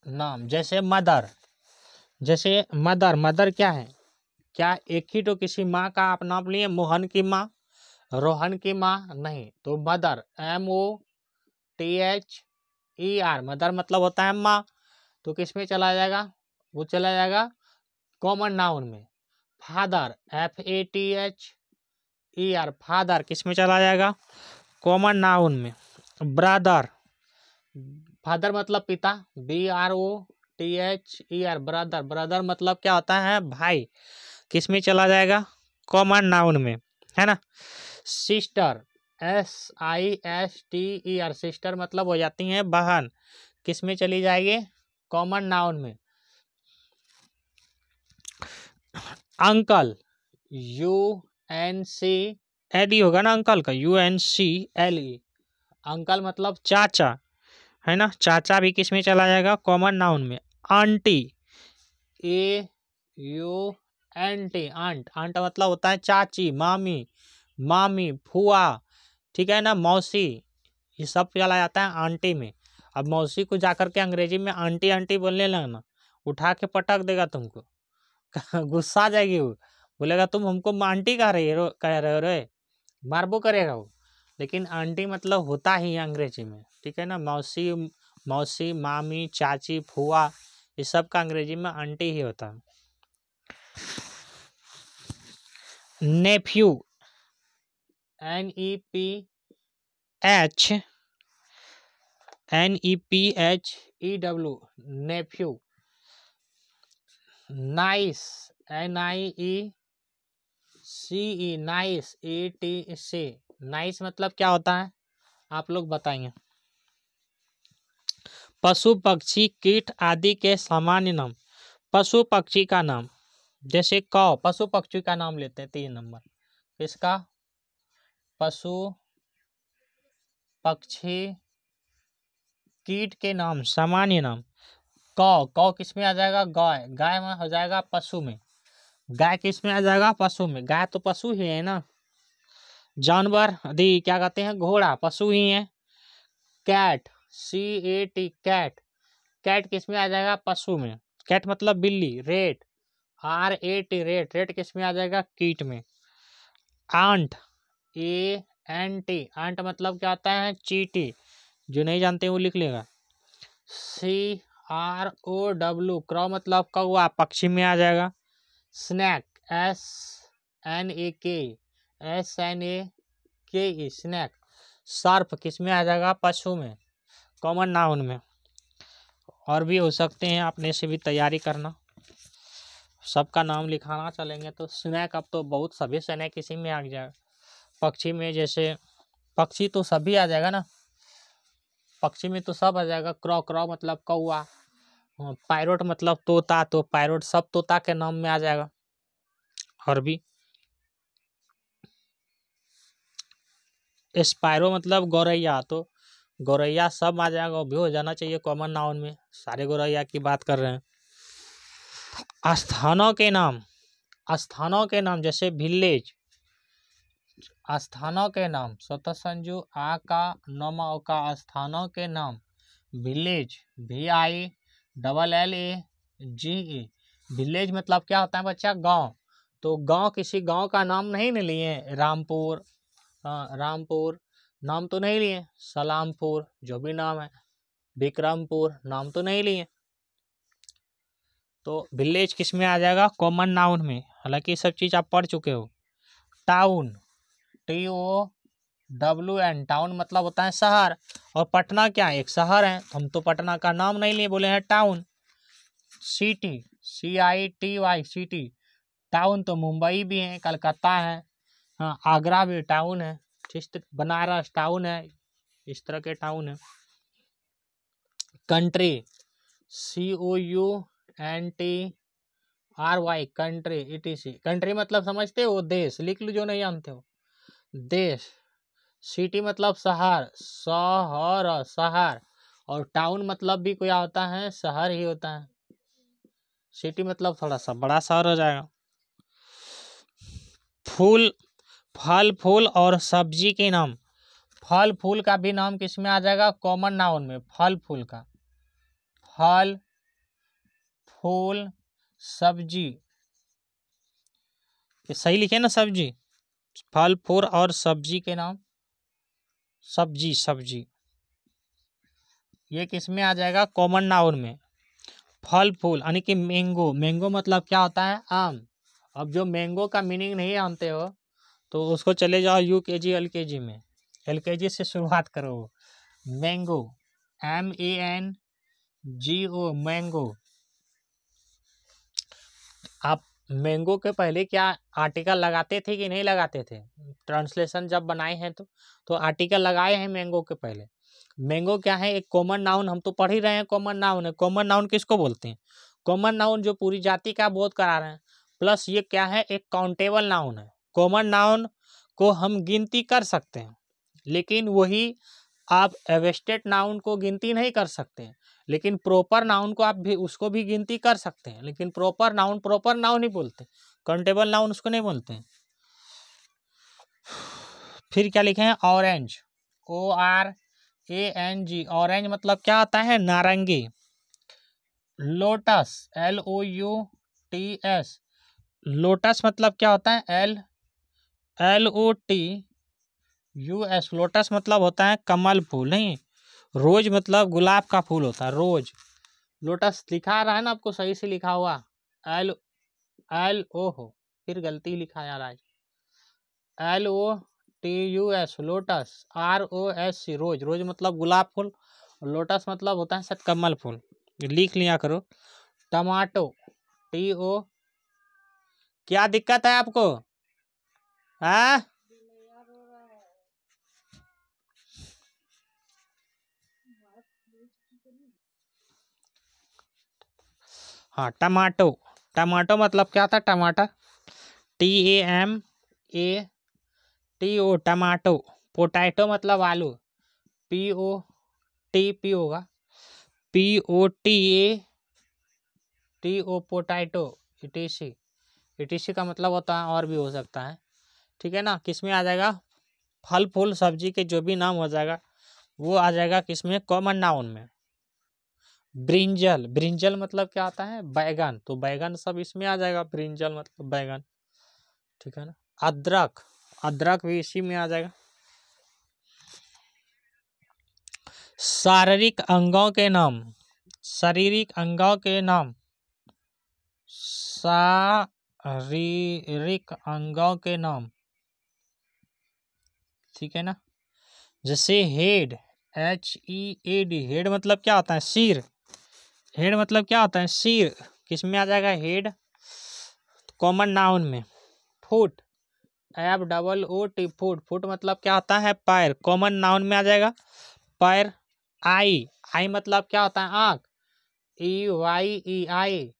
A: नाम। जैसे मदर, जैसे मदर, मदर क्या है, क्या एक ही तो किसी माँ का आप नाम लिए, मोहन की माँ, रोहन की माँ, नहीं। तो मदर, MOTHER, मदर मतलब होता है माँ। तो किस में चला जाएगा, वो चला जाएगा कॉमन नाउन में। फादर, FATHER, फादर किस में चला जाएगा, कॉमन नाउन में। ब्रदर, फादर मतलब पिता, BROTHER, ब्रदर, ब्रदर मतलब क्या होता है, भाई, किस में चला जाएगा, कॉमन नाउन में, है ना। सिस्टर, SISTER, सिस्टर मतलब हो जाती हैं बहन, किस में चली जाएगी, कॉमन नाउन में। अंकल, UNCLE होगा ना अंकल का, UNCLE, अंकल मतलब चाचा, है ना। चाचा भी किस में चला जाएगा, कॉमन नाउन में। आंटी, AUNT, आंट, आंट मतलब होता है चाची, मामी, मामी, फुआ, ठीक है ना, मौसी, ये सब चला जाता है आंटी में। अब मौसी को जाकर के अंग्रेजी में आंटी आंटी बोलने लगना, उठा के पटक देगा तुमको, गुस्सा आ जाएगी वो, बोलेगा तुम हमको आंटी कह रहे हो रे, मारबो करेगा वो। लेकिन आंटी मतलब होता ही है अंग्रेजी में, ठीक है ना। मौसी, मौसी, मामी, चाची, फुआ, इस सब का अंग्रेजी में आंटी ही होता है। Nephew, NEPHEW, nephew. Niece, NIECE, niece, ETC, niece मतलब क्या होता है आप लोग बताएंगे। पशु पक्षी कीट आदि के सामान्य नाम। पशु पक्षी का नाम, जैसे कौ, पशु पक्षी का नाम लेते हैं 3 नंबर। किसका? पशु पक्षी कीट के नाम, सामान्य नाम। कौ, कौ किस में आ जाएगा? गाय, गाय में हो जाएगा पशु में। गाय किस में आ जाएगा? पशु में। गाय तो पशु ही है ना। जानवर आदि क्या कहते हैं? घोड़ा, पशु ही है। कैट, CAT, कैट, कैट किस में आ जाएगा? पशु में। कैट मतलब बिल्ली। रेट, RAT, रेट, रेट किस में आ जाएगा? कीट में। आंट, ANT, आंट मतलब क्या होता है? चींटी। जो नहीं जानते वो लिख लेगा। CROW, क्रॉ मतलब कौवा, पक्षी में आ जाएगा। Snake, SNAKE, snake. सर्प किस में आ जाएगा? पशु में, कॉमन नाउन में। और भी हो सकते हैं, आपने से भी तैयारी करना, सबका नाम लिखाना चलेंगे तो। स्नैक अब तो बहुत सभी स्नैक इसी में आ जाएगा। पक्षी में जैसे पक्षी तो सभी आ जाएगा ना, पक्षी में तो सब आ जाएगा। क्रॉ, क्रॉ मतलब कौवा। पैरोट मतलब तोता, तो पैरोट सब तोता के नाम में आ जाएगा। और भी स्पायरो मतलब गौरैया, तो गौरैया सब आ जाएगा, वो भी हो जाना चाहिए कॉमन नाउन में। सारे गौरैया की बात कर रहे हैं। स्थानों के नाम, स्थानों के नाम जैसे विलेज, स्थानों के नाम स्वतः संजू आ का नोमा का, स्थानों के नाम विलेज, VILLAGE। विलेज मतलब क्या होता है बच्चा? गांव। तो गांव, किसी गांव का नाम नहीं न लिए। रामपुर, रामपुर नाम तो नहीं लिए। सलामपुर जो भी नाम है, विक्रमपुर नाम तो नहीं लिए। तो विलेज किस में आ जाएगा? कॉमन नाउन में। हालांकि सब चीज आप पढ़ चुके हो। टाउन, TOWN, टाउन मतलब होता है शहर। और पटना क्या है? एक शहर है। हम तो पटना का नाम नहीं लिए, बोले हैं town. City, CITY, city, town तो मुंबई भी है, कलकत्ता है, हाँ, आगरा भी टाउन है, ठीक, बनारस टाउन है, इस तरह के टाउन है। Country, COUNTRY, country, ETC, country मतलब समझते हो? देश। लिख लो जो नहीं जानते हो, देश। सिटी मतलब शहर, शहर, शहर। और टाउन मतलब भी क्या होता है? शहर ही होता है। सिटी मतलब थोड़ा सा बड़ा शहर हो जाएगा। फूल, फल फूल और सब्जी के नाम। फल फूल का भी नाम किस में आ जाएगा? कॉमन नाउन में। फल फूल का, फल फूल सब्जी, ये सही लिखे ना? सब्जी, फल फूल और सब्जी के नाम, सब्जी, सब्जी, ये किस में आ जाएगा? कॉमन नाउन में। फल फूल यानी कि मैंगो, मैंगो मतलब क्या होता है? आम। अब जो मैंगो का मीनिंग नहीं जानते हो तो उसको चले जाओ UKG LKG में, LKG से शुरुआत करो। Mango, MANGO, mango. आप मैंगो के पहले क्या आर्टिकल लगाते थे कि नहीं लगाते थे? ट्रांसलेशन जब बनाए हैं तो आर्टिकल लगाए हैं मैंगो के पहले। मैंगो क्या है? एक कॉमन नाउन, हम तो पढ़ ही रहे हैं कॉमन नाउन है। कॉमन नाउन किसको बोलते हैं? कॉमन नाउन जो पूरी जाति का बोध करा रहे हैं। प्लस ये क्या है? एक काउंटेबल नाउन है। कॉमन नाउन को हम गिनती कर सकते हैं, लेकिन वही आप एवेस्टेड नाउन को गिनती नहीं कर सकते हैं। लेकिन प्रॉपर नाउन को आप भी, उसको भी गिनती कर सकते हैं, लेकिन प्रॉपर नाउन ही बोलते हैं। काउंटेबल नाउन उसको नहीं बोलते हैं। फिर क्या लिखे हैं? ऑरेंज, ORANG, ऑरेंज मतलब क्या होता है? नारंगी। लोटस, LOUTS, लोटस मतलब क्या होता है? LOTUS, लोटस मतलब होता है कमल फूल। नहीं, रोज मतलब गुलाब का फूल होता है, रोज। लोटस लिखा रहा है ना आपको? सही से लिखा हुआ। LO हो, फिर गलती लिखा यार आज। LOTUS, lotus. ROSC, रोज, रोज मतलब गुलाब फूल। लोटस मतलब होता है शायद कमल फूल, लिख लिया करो। टमाटो, क्या दिक्कत है आपको? हाँ हाँ, टमाटो। टमाटो मतलब क्या था? टमाटर, TAMATO, टमाटो। पोटैटो मतलब आलू, POTP होगा, POTATO, पोटैटो। ETC का मतलब होता है और भी हो सकता है, ठीक है ना। किस में आ जाएगा? फल फूल सब्जी के जो भी नाम हो जाएगा वो आ जाएगा किसमें? कॉमन नाउन में। ब्रिंजल, ब्रिंजल मतलब क्या आता है? बैगन, तो बैगन सब इसमें आ जाएगा, ब्रिंजल मतलब बैगन, ठीक है ना। अदरक, अदरक भी इसी में आ जाएगा। शारीरिक अंगों के नाम, शारीरिक अंगों के नाम, शारीरिक अंगों के नाम, ठीक है ना। जैसे हेड, HEAD, हेड मतलब क्या होता है? सिर। हेड मतलब क्या होता है? सिर, किस में आ जाएगा? हेड, कॉमन नाउन में। फुट, FOOT, फुट, फुट मतलब क्या होता है? पैर, कॉमन नाउन में आ जाएगा, पैर। आई, आई मतलब क्या होता है? आँख, EYE,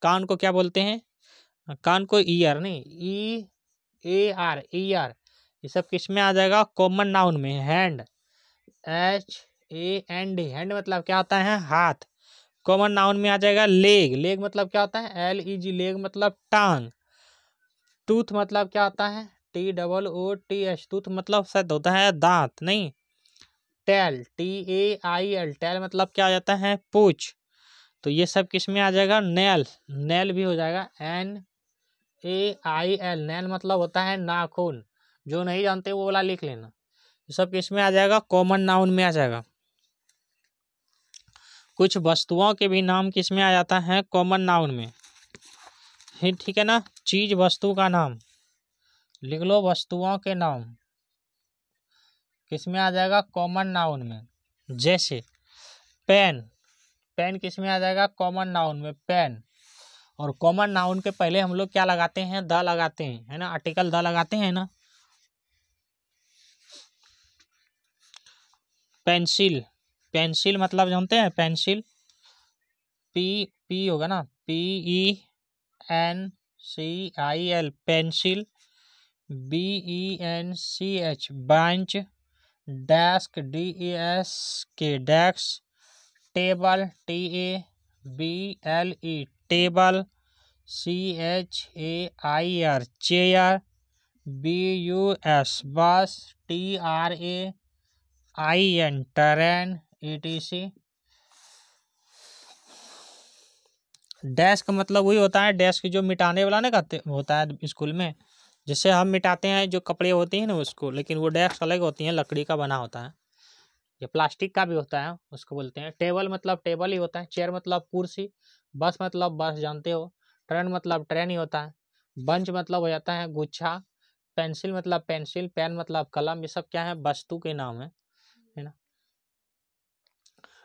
A: कान को क्या बोलते हैं? कान को ईयर नहीं, EAR, ईयर। ये सब किस में आ जाएगा? कॉमन नाउन में। हैंड, HAND, हैंड मतलब क्या होता है? हाथ, कॉमन नाउन में आ जाएगा। लेग, लेग मतलब क्या होता है? LEG, लेग मतलब टांग। टूथ मतलब क्या होता है? TOOTH, टूथ मतलब शायद होता है दांत, नहीं। टेल, TAIL, टेल मतलब क्या आ जाता है? पूंछ। तो ये सब किस में आ जाएगा? नेल, नेल भी हो जाएगा, NAIL, नेल मतलब होता है नाखून। जो नहीं जानते वो वाला लिख लेना। ये सब किस में आ जाएगा? कॉमन नाउन में आ जाएगा। कुछ वस्तुओं के भी नाम किस में आ जाता है? कॉमन नाउन में, ठीक है ना। चीज वस्तु का नाम लिख लो, वस्तुओं के नाम किस में आ जाएगा? कॉमन नाउन में। जैसे पेन, पेन किस में आ जाएगा? कॉमन नाउन में, पेन। और कॉमन नाउन के पहले हम लोग क्या लगाते हैं? द लगाते हैं, है ना, आर्टिकल द लगाते हैं ना। पेंसिल, पेंसिल मतलब जानते हैं? पेंसिल, पी होगा ना, PENCIL, pencil. BENCH, bench. Desk, DESK, desk. Table, TABLE, table. CHAIR, chair. BUS, बस। TRAIN, train, ETC। डेस्क मतलब वही होता है, डेस्क जो मिटाने वाला ना कहते होता है स्कूल में, जिससे हम मिटाते हैं जो कपड़े होते हैं ना उसको, लेकिन वो डेस्क अलग होती हैं, लकड़ी का बना होता है। ये प्लास्टिक का भी होता है, उसको बोलते हैं। टेबल मतलब टेबल ही होता है। चेयर मतलब कुर्सी। बस मतलब बस जानते हो। ट्रेन मतलब ट्रेन ही होता है। बंच मतलब हो जाता है गुच्छा। पेंसिल मतलब पेंसिल। पेन मतलब कलम। ये सब क्या है? वस्तु के नाम है ना।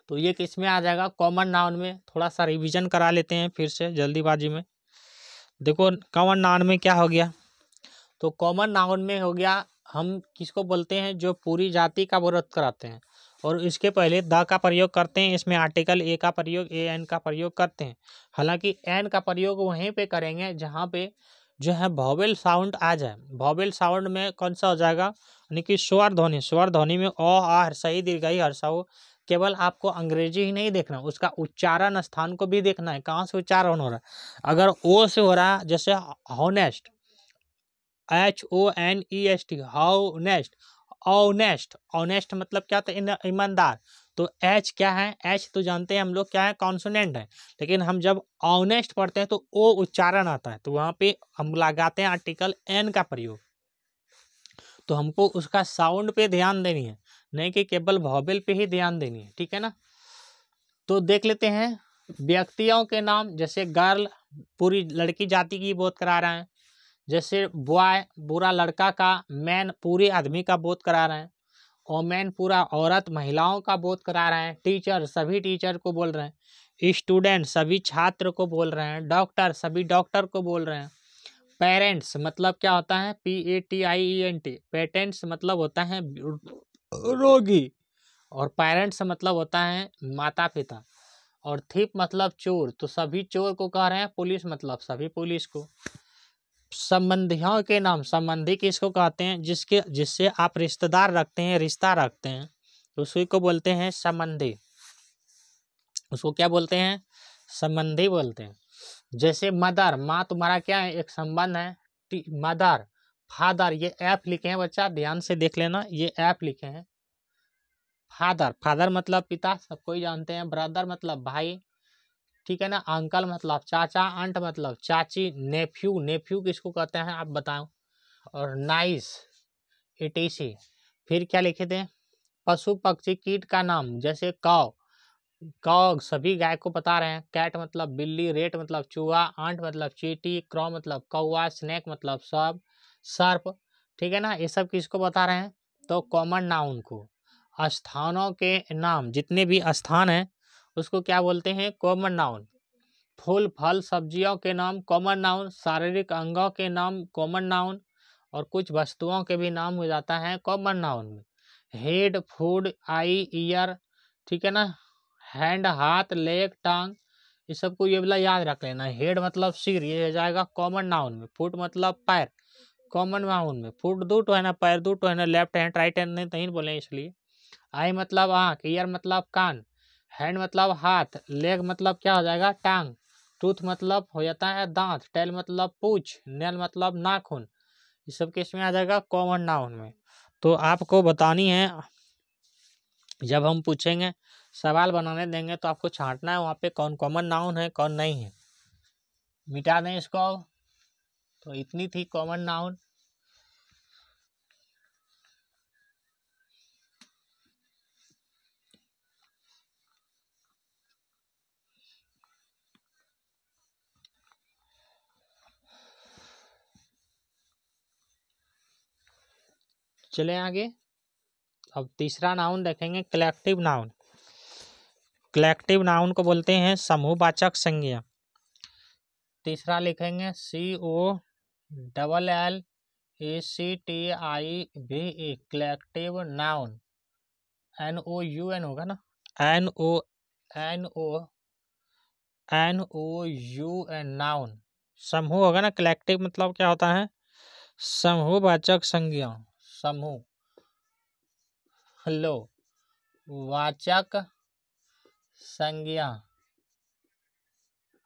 A: तो ये किस में आ जाएगा? कॉमन नाउन में। थोड़ा सा रिवीजन करा लेते हैं फिर से जल्दीबाजी में। देखो कॉमन नाउन में क्या हो गया? तो कॉमन नाउन में हो गया, हम किसको बोलते हैं? जो पूरी जाति का विरोध कराते हैं और इसके पहले द का प्रयोग करते हैं। इसमें आर्टिकल ए का प्रयोग, AN का प्रयोग करते हैं। हालांकि एन का प्रयोग वहीं पे करेंगे जहाँ पे जो है वॉवेल साउंड आ जाए। वॉवेल साउंड में कौन सा हो जाएगा? यानी कि स्वर ध्वनि, स्वर ध्वनि में अ, आ, हर्षई, दीर्घई, हर्षऊ। केवल आपको अंग्रेजी ही नहीं देखना, उसका उच्चारण स्थान को भी देखना है, कहाँ से उच्चारण हो रहा है। अगर ओ से हो रहा है, जैसे हॉनेस्ट, HONEST, हाउनेस्ट, ऑनेस्ट। ऑनेस्ट मतलब क्या होता है? ईमानदार। तो एच क्या है? एच तो जानते हैं हम लोग क्या है? कॉन्सोनेंट है। लेकिन हम जब ऑनेस्ट पढ़ते हैं तो ओ उच्चारण आता है, तो वहाँ पे हम लगाते हैं आर्टिकल एन का प्रयोग। तो हमको उसका साउंड पे ध्यान देनी है, नहीं कि केवल वॉवेल पे ही ध्यान देनी है, ठीक है ना। तो देख लेते हैं व्यक्तियों के नाम। जैसे गर्ल, पूरी लड़की जाति की बोध करा रहे हैं। जैसे बॉय, पूरा लड़का का। मैन, पूरे आदमी का बोध करा रहे हैं। वोमेन, पूरा औरत महिलाओं का बोध करा रहे हैं। टीचर, सभी टीचर को बोल रहे हैं। स्टूडेंट सभी छात्र को बोल रहे हैं, डॉक्टर सभी डॉक्टर को बोल रहे हैं। पेरेंट्स मतलब क्या होता है, PATIENT, पेटेंट्स मतलब होता है रोगी, और पेरेंट्स मतलब होता है माता पिता, और थीप मतलब चोर, तो सभी चोर को कह रहे हैं। पुलिस मतलब सभी पुलिस को। संबंधियों के नाम, संबंधी किसको कहते हैं, जिससे आप रिश्तेदार रखते हैं, रिश्ता रखते हैं, तो उसी को बोलते हैं संबंधी। उसको क्या बोलते हैं, संबंधी बोलते हैं। जैसे मदर, माँ तुम्हारा क्या है, एक संबंध है। मदर, फादर, ये एफ लिखे हैं बच्चा, ध्यान से देख लेना, ये एफ लिखे हैं। फादर, फादर मतलब पिता, सबको ही जानते हैं। ब्रदर मतलब भाई, ठीक है ना। अंकल मतलब चाचा, आंट मतलब चाची, नेफ्यू, नेफ्यू किसको कहते हैं आप बताओ, और नाइस, इटीसी। फिर क्या लिखे थे, पशु पक्षी कीट का नाम, जैसे कौ, कौ सभी गाय को बता रहे हैं। कैट मतलब बिल्ली, रेट मतलब चूहा, आंट मतलब चींटी, क्रॉ मतलब कौवा, स्नेक मतलब सब, सर्प, ठीक है ना। ये सब किसको बता रहे हैं, तो कॉमन नाउन को। स्थानों के नाम, जितने भी स्थान हैं उसको क्या बोलते हैं, कॉमन नाउन। फूल फल सब्जियों के नाम कॉमन नाउन, शारीरिक अंगों के नाम कॉमन नाउन, और कुछ वस्तुओं के भी नाम हो जाता है कॉमन नाउन में। हेड, फूड, आई, ईयर, ठीक है ना। हैंड हाथ, लेग, टांग, ये सबको ये वाला याद रख लेना। हेड मतलब सिर, ये हो जाएगा कॉमन नाउन में। फुट मतलब पैर, कॉमन नाउन में। फुट दो तो है ना, पैर दो तो है ना, लेफ्ट हैंड राइट हैंड नहीं बोले इसलिए। आई मतलब आँख, ईयर मतलब कान, हैंड मतलब हाथ, लेग मतलब क्या हो जाएगा, टांग, टूथ मतलब हो जाता है दांत, टेल मतलब पूछ, नेल मतलब नाखून, ये सब किस में आ जाएगा, कॉमन नाउन में। तो आपको बतानी है, जब हम पूछेंगे सवाल बनाने देंगे तो आपको छांटना है वहाँ पे कौन कॉमन नाउन है कौन नहीं है। मिटा दें इसको। तो इतनी थी कॉमन नाउन। चले आगे। अब तीसरा नाउन देखेंगे, कलेक्टिव नाउन। कलेक्टिव नाउन को बोलते हैं समूहवाचक संज्ञा। तीसरा लिखेंगे COLLACTIV, कलेक्टिव नाउन। NOUN होगा ना, NOUN, नाउन, समूह होगा ना। कलेक्टिव मतलब क्या होता है, समूहवाचक संज्ञा, समूह, लो, वाचक संज्ञा।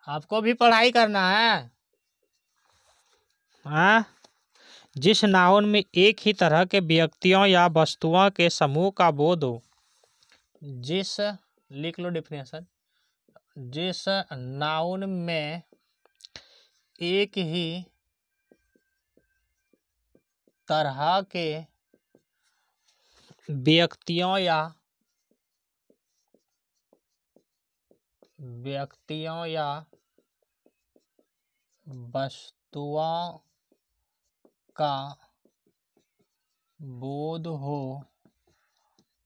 A: आपको भी पढ़ाई करना है, हाँ। जिस नाउन में एक ही तरह के व्यक्तियों या वस्तुओं के समूह का बोध हो, जिस, लिख लो डिफिनेशन, जिस नाउन में एक ही तरह के व्यक्तियों या वस्तुओं का बोध हो,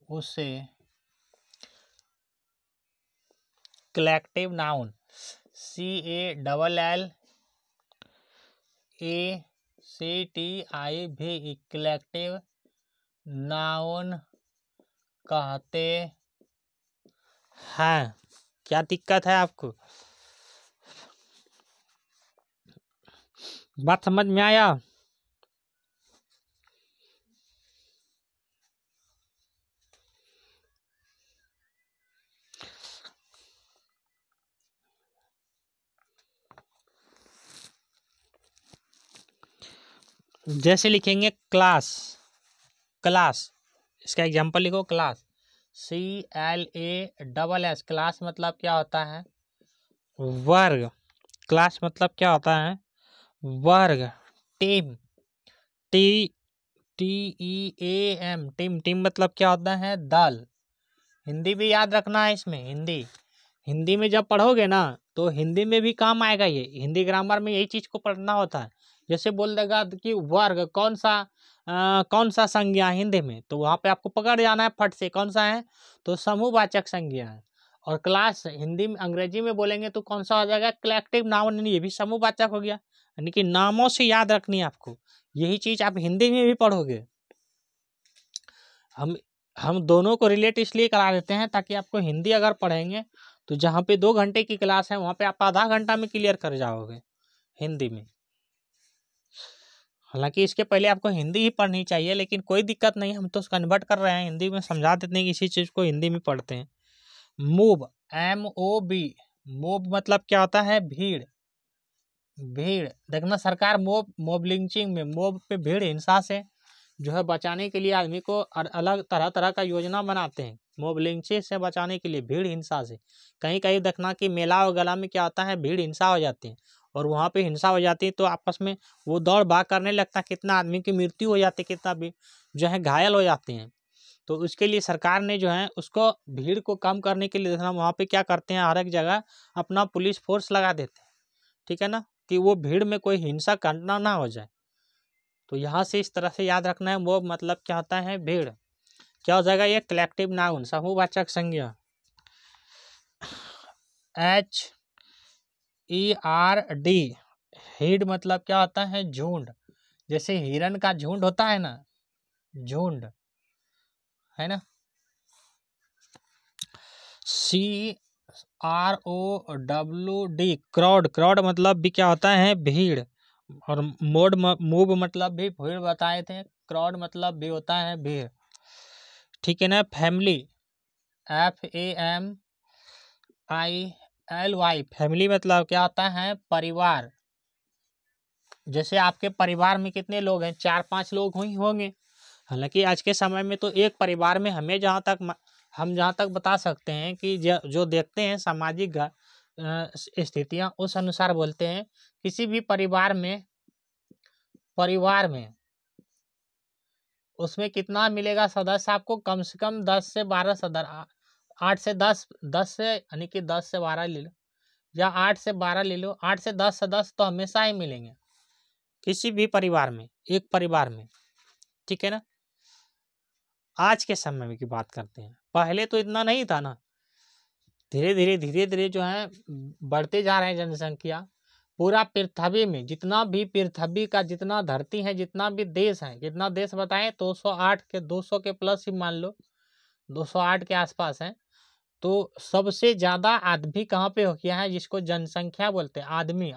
A: उसे collective noun, CALLACTIV, collective noun कहते हैं। क्या दिक्कत है आपको, बात समझ में आया। जैसे लिखेंगे क्लास, क्लास, इसका एग्जांपल लिखो, क्लास, CLASS, क्लास मतलब क्या होता है, वर्ग। क्लास मतलब क्या होता है, वर्ग। टीम, TEAM, टीम, टीम मतलब क्या होता है, दल। हिंदी भी याद रखना है इसमें, हिंदी में जब पढ़ोगे ना तो हिंदी में भी काम आएगा। ये हिंदी ग्रामर में यही चीज को पढ़ना होता है। जैसे बोल देगा कि वर्ग कौन सा संज्ञा हिंदी में, तो वहां पे आपको पकड़ जाना है फट से, कौन सा है, तो समूहवाचक संज्ञा है। और क्लास हिंदी में अंग्रेजी में बोलेंगे तो कौन सा हो जाएगा, कलेक्टिव नाउन, ये भी समूहवाचक हो गया। यानी कि नामों से याद रखनी है आपको, यही चीज आप हिंदी में भी पढ़ोगे। हम दोनों को रिलेट इसलिए करा देते हैं ताकि आपको हिंदी अगर पढ़ेंगे तो जहाँ पे 2 घंटे की क्लास है वहाँ पे आप आधा घंटा में क्लियर कर जाओगे हिंदी में। हालांकि इसके पहले आपको हिंदी ही पढ़नी चाहिए, लेकिन कोई दिक्कत नहीं, हम तो कन्वर्ट कर रहे हैं हिंदी में, समझा देते हैं कि इसी चीज़ को हिंदी में पढ़ते हैं। मूव, MOB, मूव मतलब क्या होता है, भीड़। भीड़ देखना, सरकार मोब लिंचिंग में, मोब पे भीड़ हिंसा से जो है बचाने के लिए आदमी को अलग तरह तरह का योजना बनाते हैं, मोब लिंचिंग से बचाने के लिए, भीड़ हिंसा से। कहीं कहीं देखना कि मेला वगैरह में क्या होता है, भीड़ हिंसा हो जाती है, और वहाँ पे हिंसा हो जाती है तो आपस में वो दौड़ भाग करने लगता है, कितना आदमी की मृत्यु हो जाती है, कितना भी जो है घायल हो जाते हैं। तो उसके लिए सरकार ने जो है उसको भीड़ को कम करने के लिए देखना वहाँ पे क्या करते हैं, हर एक जगह अपना पुलिस फोर्स लगा देते हैं, ठीक है ना, कि वो भीड़ में कोई हिंसा करना ना हो जाए। तो यहाँ से इस तरह से याद रखना है, वो मतलब क्या होता है, भीड़। क्या हो जाएगा, ये कलेक्टिव नाउन, समूहवाचक संज्ञा। HERD, हीड मतलब क्या होता है, झुंड। जैसे हिरन का झुंड होता है ना, झुंड है ना। CROWD, क्राउड, क्राउड मतलब भी क्या होता है, भीड़। और मूव मतलब भी भीड़ बताए थे, क्राउड मतलब भी होता है भीड़, ठीक है ना। फैमिली, FAMILY, फैमिली मतलब क्या होता है, परिवार। जैसे आपके परिवार में कितने लोग हैं, 4-5 लोग होंगे। हालांकि आज के समय में तो एक परिवार में हम जहाँ तक बता सकते हैं कि जो देखते हैं सामाजिक स्थितियां, उस अनुसार बोलते हैं। किसी भी परिवार में उसमें कितना मिलेगा सदस्य आपको, कम से कम 10 से 12 सदस्य, 8 से 10 से यानी कि 10 से 12 ले लो, या 8 से 12 ले लो, 8 से 10 सदस्य तो हमेशा ही मिलेंगे किसी भी परिवार में, एक परिवार में, ठीक है ना। आज के समय में की बात करते हैं, पहले तो इतना नहीं था ना, धीरे धीरे जो है बढ़ते जा रहे हैं जनसंख्या। पूरा पृथ्वी में जितना भी पृथ्वी का जितना धरती है, जितना भी देश है, कितना देश बताएं, 200 के प्लस ही मान लो, 208 के आसपास है। तो सबसे ज्यादा आदमी कहाँ पे हो गया है, जिसको जनसंख्या बोलते हैं, आदमी।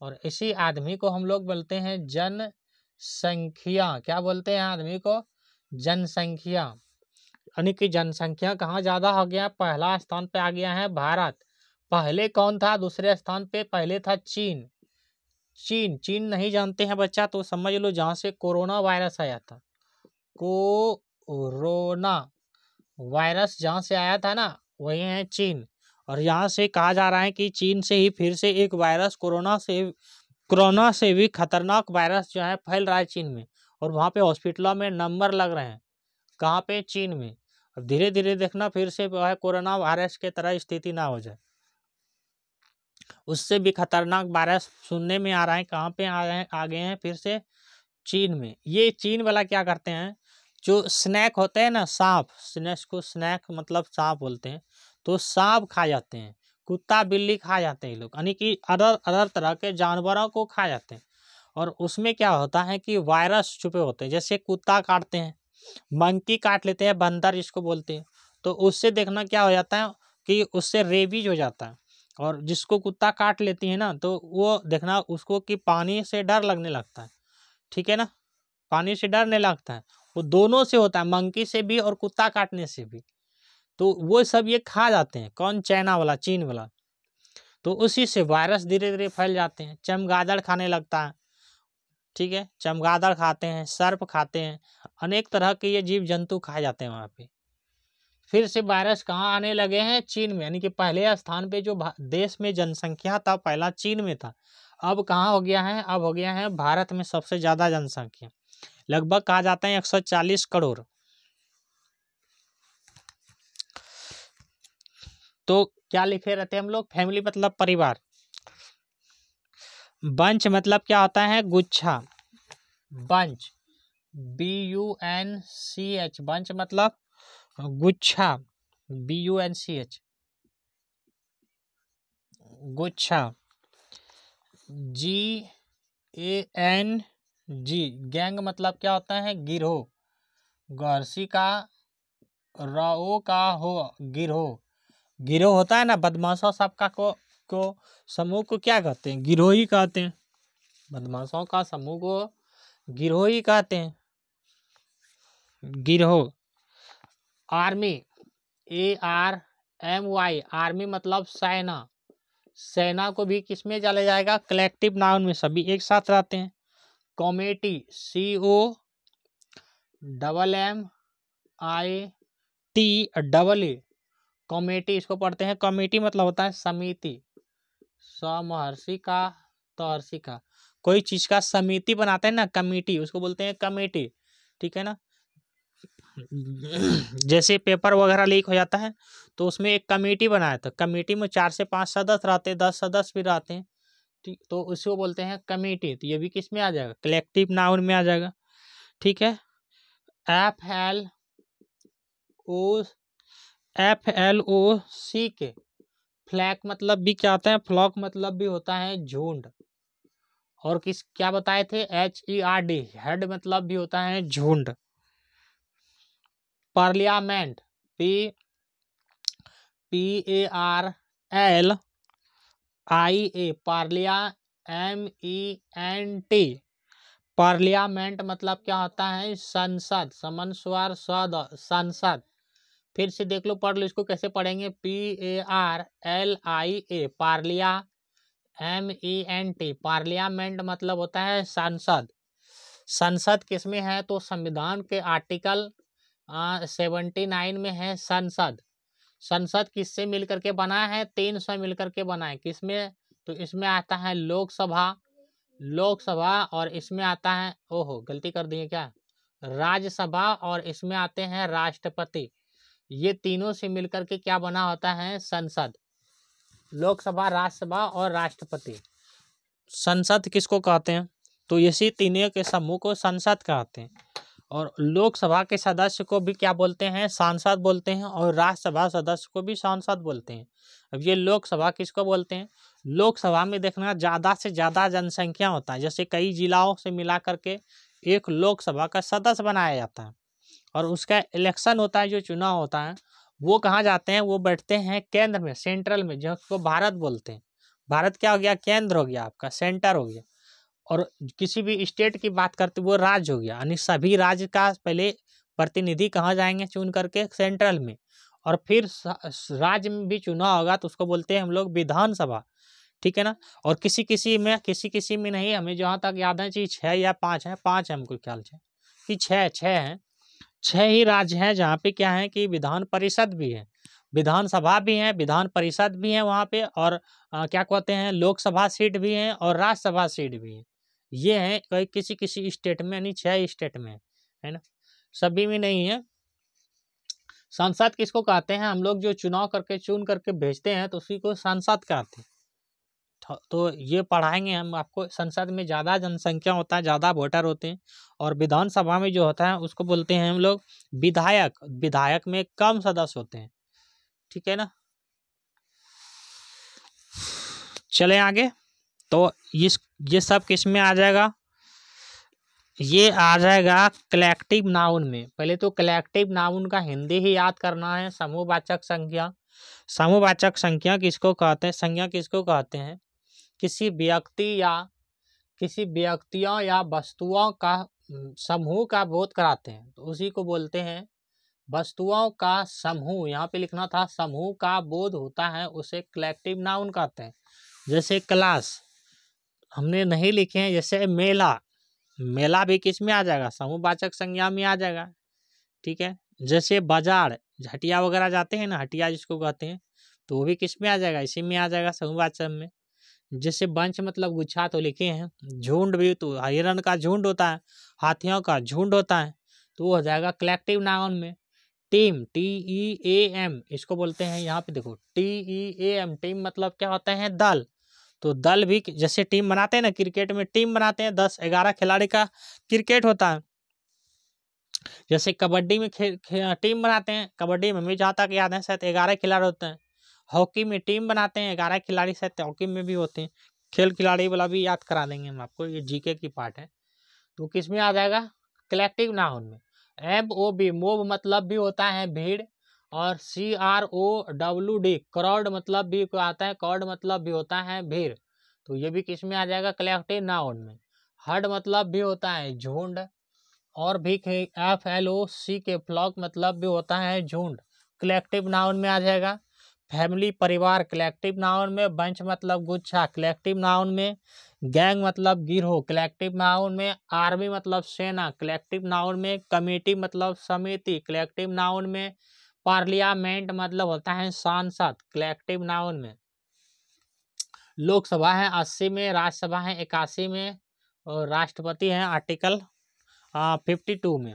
A: और इसी आदमी को हम लोग बोलते हैं जनसंख्या। क्या बोलते हैं आदमी को, जनसंख्या। यानी कि जनसंख्या कहाँ ज्यादा हो गया, पहला स्थान पे आ गया है भारत। पहले कौन था दूसरे स्थान पे, पहले था चीन। चीन नहीं जानते हैं बच्चा तो समझ लो, जहाँ से कोरोना वायरस आया था, कोरोना वायरस जहाँ से आया था ना, वही है चीन। और यहाँ से कहा जा रहा है कि चीन से ही फिर से एक वायरस, कोरोना से भी खतरनाक वायरस जो है फैल रहा है चीन में। और वहाँ पे हॉस्पिटलों में नंबर लग रहे हैं, कहाँ पे, चीन में। अब धीरे धीरे देखना फिर से जो है कोरोना वायरस के तरह स्थिति ना हो जाए, उससे भी खतरनाक वायरस सुनने में आ रहा है। कहाँ पे आ गए हैं फिर से, चीन में। ये चीन वाला क्या करते हैं, जो स्नैक होते हैं ना, सांप, स्नैक को स्नैक मतलब सांप बोलते हैं, तो सांप खा जाते हैं, कुत्ता बिल्ली खा जाते हैं लोग, यानी कि अदर तरह के जानवरों को खा जाते हैं। और उसमें क्या होता है कि वायरस छुपे होते हैं, जैसे कुत्ता काटते हैं, मंकी काट लेते हैं, बंदर जिसको बोलते हैं, तो उससे देखना क्या हो जाता है कि उससे रेबीज हो जाता है। और जिसको कुत्ता काट लेती है ना, तो वो देखना उसको कि पानी से डर लगने लगता है, ठीक है ना, पानी से डरने लगता है। वो दोनों से होता है, मंकी से भी और कुत्ता काटने से भी। तो वो सब ये खा जाते हैं, कौन, चाइना वाला, चीन वाला। तो उसी से वायरस धीरे धीरे फैल जाते हैं। चमगादड़ खाने लगता है, ठीक है, चमगादड़ खाते हैं, सर्प खाते हैं, अनेक तरह के ये जीव जंतु खाए जाते हैं वहाँ पे। फिर से वायरस कहाँ आने लगे हैं, चीन में। यानी कि पहले स्थान पे जो देश में जनसंख्या था पहला चीन में था, अब कहाँ हो गया है, अब हो गया है भारत में सबसे ज्यादा जनसंख्या, लगभग कहा जाता है 140 करोड़। तो क्या लिखे रहते हैं हम लोग, फैमिली मतलब परिवार। बंच मतलब क्या होता है, गुच्छा, बंच, BUNCH, बंच मतलब गुच्छा। BUNCH, गुच्छा, GANG, गैंग मतलब क्या होता है? गिरोह। गहर्सी का राओ का हो, गिरोह। गिरोह होता है ना, बदमाशों सबका को समूह को क्या कहते हैं? गिरोह ही कहते हैं। बदमाशों का समूह को गिरोह ही कहते हैं, गिरोह। आर्मी, ARMY, आर्मी मतलब सेना। सेना को भी किस में चले जाएगा? कलेक्टिव नाउन में, सभी एक साथ रहते हैं। कमेटी, COMMITEE, कमेटी, इसको पढ़ते हैं। कमेटी मतलब होता है समिति। समहर्षि का, तहर्षि का, कोई चीज का समिति बनाते हैं ना, कमेटी, उसको बोलते हैं कमेटी। ठीक है ना। जैसे पेपर वगैरह लीक हो जाता है तो उसमें एक कमेटी बनाया था, कमेटी में 4 से 5 सदस्य रहते हैं, 10 सदस्य भी रहते हैं। ठीक, तो उसको बोलते हैं कमेटी। तो ये भी किस में आ जाएगा? कलेक्टिव नाउन में आ जाएगा। ठीक है। FLOC, फ्लैग मतलब भी क्या होता है? फ्लॉक मतलब भी होता है झुंड। और क्या बताए थे? HERD, हेड मतलब भी होता है झुंड। पार्लियामेंट, PARLIA, PARLIAMENT, पार्लियामेंट मतलब क्या होता है? संसद, समन स्वर सद, संसद। फिर से देख लो, पढ़ लो, इसको कैसे पढ़ेंगे? PARLIA, PARLIAMENT, पार्लियामेंट मतलब होता है संसद। संसद किसमें है? तो संविधान के आर्टिकल 79 में है संसद। संसद किससे मिलकर के बना है? 3 से मिलकर के बना है। किसमें? तो इसमें आता है लोकसभा, और इसमें आता है, ओहो गलती कर दिए क्या, राज्यसभा, और इसमें आते हैं राष्ट्रपति। ये तीनों से मिलकर के क्या बना होता है? संसद। लोकसभा, राज्यसभा और राष्ट्रपति। संसद किसको कहते हैं? तो इसी तीनों के समूह को संसद कहते हैं। और लोकसभा के सदस्य को भी क्या बोलते हैं? सांसद बोलते हैं। और राज्यसभा सदस्य को भी सांसद बोलते हैं। अब ये लोकसभा किसको बोलते हैं? लोकसभा में देखना ज़्यादा से ज़्यादा जनसंख्या होता है, जैसे कई जिलाओं से मिला करके एक लोकसभा का सदस्य बनाया जाता है। और उसका इलेक्शन होता है, जो चुनाव होता है, वो कहाँ जाते हैं? वो बैठते हैं केंद्र में, सेंट्रल में, जिसको भारत बोलते हैं। भारत क्या हो गया? केंद्र हो गया, आपका सेंटर हो गया। और किसी भी स्टेट की बात करते वो राज्य हो गया, यानी सभी राज्य का पहले प्रतिनिधि कहाँ जाएंगे? चुन करके सेंट्रल में। और फिर राज्य में भी चुनाव होगा तो उसको बोलते हैं हम लोग विधानसभा। ठीक है ना। और किसी किसी में नहीं, हमें जहाँ तक याद है कि 6 या 5 है, 5 है हमको ख्याल से कि 6 हैं। 6 ही राज्य हैं जहाँ पे क्या है कि विधान परिषद भी है, विधानसभा भी है, विधान परिषद भी है वहाँ पे। और क्या कहते हैं, लोकसभा सीट भी है और राज्यसभा सीट भी है। ये है किसी किसी स्टेट में, यानी 6 स्टेट में है ना, सभी में नहीं है। सांसद किसको कहते हैं? हम लोग जो चुनाव करके चुन करके भेजते हैं तो उसी को सांसद कहते हैं। तो ये पढ़ाएंगे हम आपको। संसद में ज़्यादा जनसंख्या होता है, ज़्यादा वोटर होते हैं। और विधानसभा में जो होता है उसको बोलते हैं हम लोग विधायक। विधायक में कम सदस्य होते हैं। ठीक है ना। चले आगे। तो ये सब किस में आ जाएगा? ये आ जाएगा कलेक्टिव नाउन में। पहले तो कलेक्टिव नाउन का हिंदी ही याद करना है। समूहवाचक संज्ञा, समूहवाचक संज्ञा किसको कहते हैं? संज्ञा किसको कहते हैं? किसी व्यक्तियों या वस्तुओं का समूह का बोध कराते हैं तो उसी को बोलते हैं वस्तुओं का समूह। यहाँ पे लिखना था समूह का बोध होता है, उसे कलेक्टिव नाउन कहते हैं। जैसे क्लास हमने नहीं लिखे हैं। जैसे मेला, मेला भी किस में आ जाएगा? समूहवाचक संज्ञा में आ जाएगा। ठीक है। जैसे बाजार, हटिया वगैरह जाते हैं ना, हटिया जिसको कहते हैं, तो वो भी किस में आ जाएगा? इसी में आ जाएगा, समूहवाचक में। जैसे बंच मतलब गुच्छा तो लिखे हैं। झुंड भी तो हिरण का झुंड होता है, हाथियों का झुंड होता है, तो वो हो जाएगा कलेक्टिव नाउन में। टीम, TEAM, इसको बोलते हैं। यहाँ पे देखो TEAM, टीम मतलब क्या होता है? दल। तो दल भी जैसे टीम बनाते हैं ना, क्रिकेट में टीम बनाते हैं, 10-11 खिलाड़ी का क्रिकेट होता है। जैसे कबड्डी में टीम बनाते हैं, कबड्डी में मुझे जहाँ तक याद है शायद 11 खिलाड़ी होते हैं। हॉकी में टीम बनाते हैं 11 खिलाड़ी, शायद हॉकी में भी होते हैं। खेल खिलाड़ी वाला भी याद करा देंगे हम आपको, ये जीके की पार्ट है। तो किस में आ जाएगा? कलेक्टिव नाउन में। MOB मोब मतलब भी होता है भीड़, और CROWD क्राउड मतलब भी आता है, क्राउड मतलब भी होता है भीड़। तो ये भी किस में आ जाएगा? कलेक्टिव नाउन में। हर्ड मतलब भी होता है झुंड, और भी FLOC के फ्लॉक मतलब भी होता है झुंड, कलेक्टिव नाउन में आ जाएगा। फैमिली परिवार कलेक्टिव नाउन में। बंच मतलब गुच्छा कलेक्टिव नाउन में। गैंग मतलब गिरोह कलेक्टिव नाउन में। आर्मी मतलब सेना कलेक्टिव नाउन में। कमेटी मतलब समिति कलेक्टिव नाउन में। पार्लियामेंट मतलब होता है सांसद कलेक्टिव नाउन में। लोकसभा है 80 में, राज्यसभा है 81 में, और राष्ट्रपति है आर्टिकल 52 में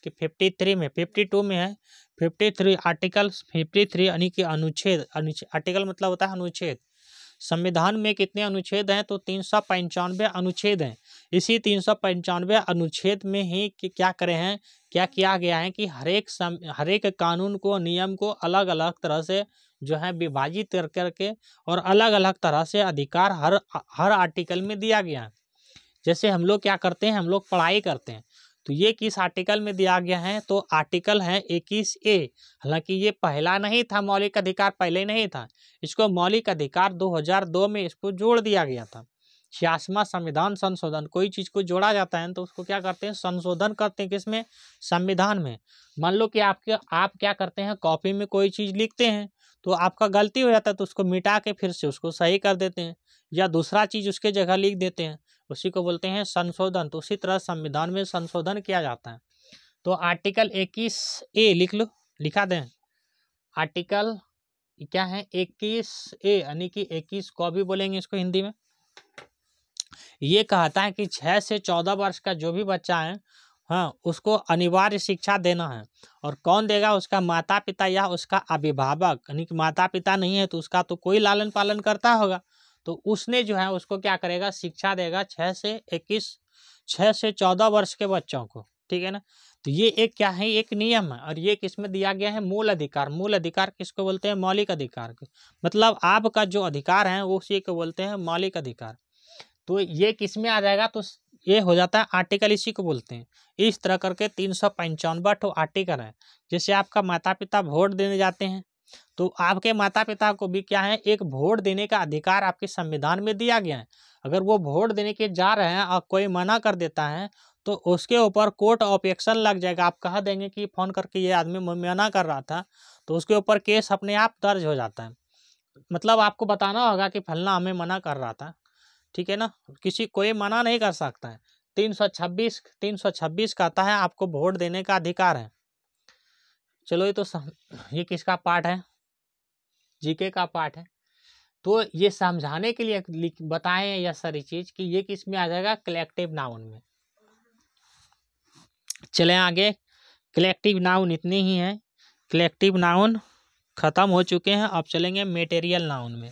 A: कि 53 में, 52 में है 53, आर्टिकल 53 यानी कि अनुच्छेद। आर्टिकल मतलब होता है अनुच्छेद। संविधान में कितने अनुच्छेद हैं? तो 395 अनुच्छेद हैं। इसी 395 अनुच्छेद में ही क्या करे हैं, क्या किया गया है कि हर एक कानून को, नियम को अलग अलग तरह से जो है विभाजित कर करके और अलग अलग तरह से अधिकार हर आर्टिकल में दिया गया है। जैसे हम लोग क्या करते हैं, हम लोग पढ़ाई करते हैं, तो ये किस आर्टिकल में दिया गया है? तो आर्टिकल है 21A। हालांकि ये पहला नहीं था, मौलिक अधिकार पहले नहीं था, इसको मौलिक अधिकार 2002 में इसको जोड़ दिया गया था। 66वां संविधान संशोधन, कोई चीज को जोड़ा जाता है तो उसको क्या करते हैं? संशोधन करते हैं। किसमें? संविधान में। मान लो कि आप क्या करते हैं, कॉपी में कोई चीज लिखते हैं तो आपका गलती हो जाता है, तो उसको मिटा के फिर से उसको सही कर देते हैं, या दूसरा चीज उसके जगह लिख देते हैं, उसी को बोलते हैं संशोधन। तो उसी तरह संविधान में संशोधन किया जाता है। तो आर्टिकल 21A लिख लो, लिखा दें। आर्टिकल क्या है? 21A यानी कि 21 को भी बोलेंगे इसको हिंदी में। ये कहता है कि 6 से 14 वर्ष का जो भी बच्चा है, हाँ, उसको अनिवार्य शिक्षा देना है। और कौन देगा? उसका माता पिता या उसका अभिभावक। यानी कि माता पिता नहीं है तो उसका तो कोई लालन पालन करता होगा, तो उसने जो है उसको क्या करेगा? शिक्षा देगा 6 से 14 वर्ष के बच्चों को। ठीक है ना? तो ये एक क्या है? एक नियम है, और ये किसमें दिया गया है? मूल अधिकार। मूल अधिकार किसको बोलते हैं? मौलिक अधिकार को। मतलब आपका जो अधिकार है वो उसी को बोलते हैं मौलिक अधिकार। तो ये किस में आ जाएगा? तो ये हो जाता है आर्टिकल, इसी को बोलते हैं। इस तरह करके 395 आर्टिकल है। जैसे आपका माता पिता वोट देने जाते हैं, तो आपके माता पिता को भी क्या है? एक वोट देने का अधिकार आपके संविधान में दिया गया है। अगर वो वोट देने के जा रहे हैं और कोई मना कर देता है, तो उसके ऊपर कोर्ट ऑफ एक्शन लग जाएगा। आप कह देंगे कि फोन करके ये आदमी मना कर रहा था, तो उसके ऊपर केस अपने आप दर्ज हो जाता है। मतलब आपको बताना होगा कि फलना हमें मना कर रहा था। ठीक है ना? कोई मना नहीं कर सकता है। 326 कहता है आपको वोट देने का अधिकार है। चलो ये किसका पार्ट है? जीके का पार्ट है। तो ये समझाने के लिए बताएं यह सारी चीज कि ये किस में आ जाएगा? कलेक्टिव नाउन में। चलें आगे। कलेक्टिव नाउन इतने ही हैं। कलेक्टिव नाउन खत्म हो चुके हैं। अब चलेंगे मेटेरियल नाउन में।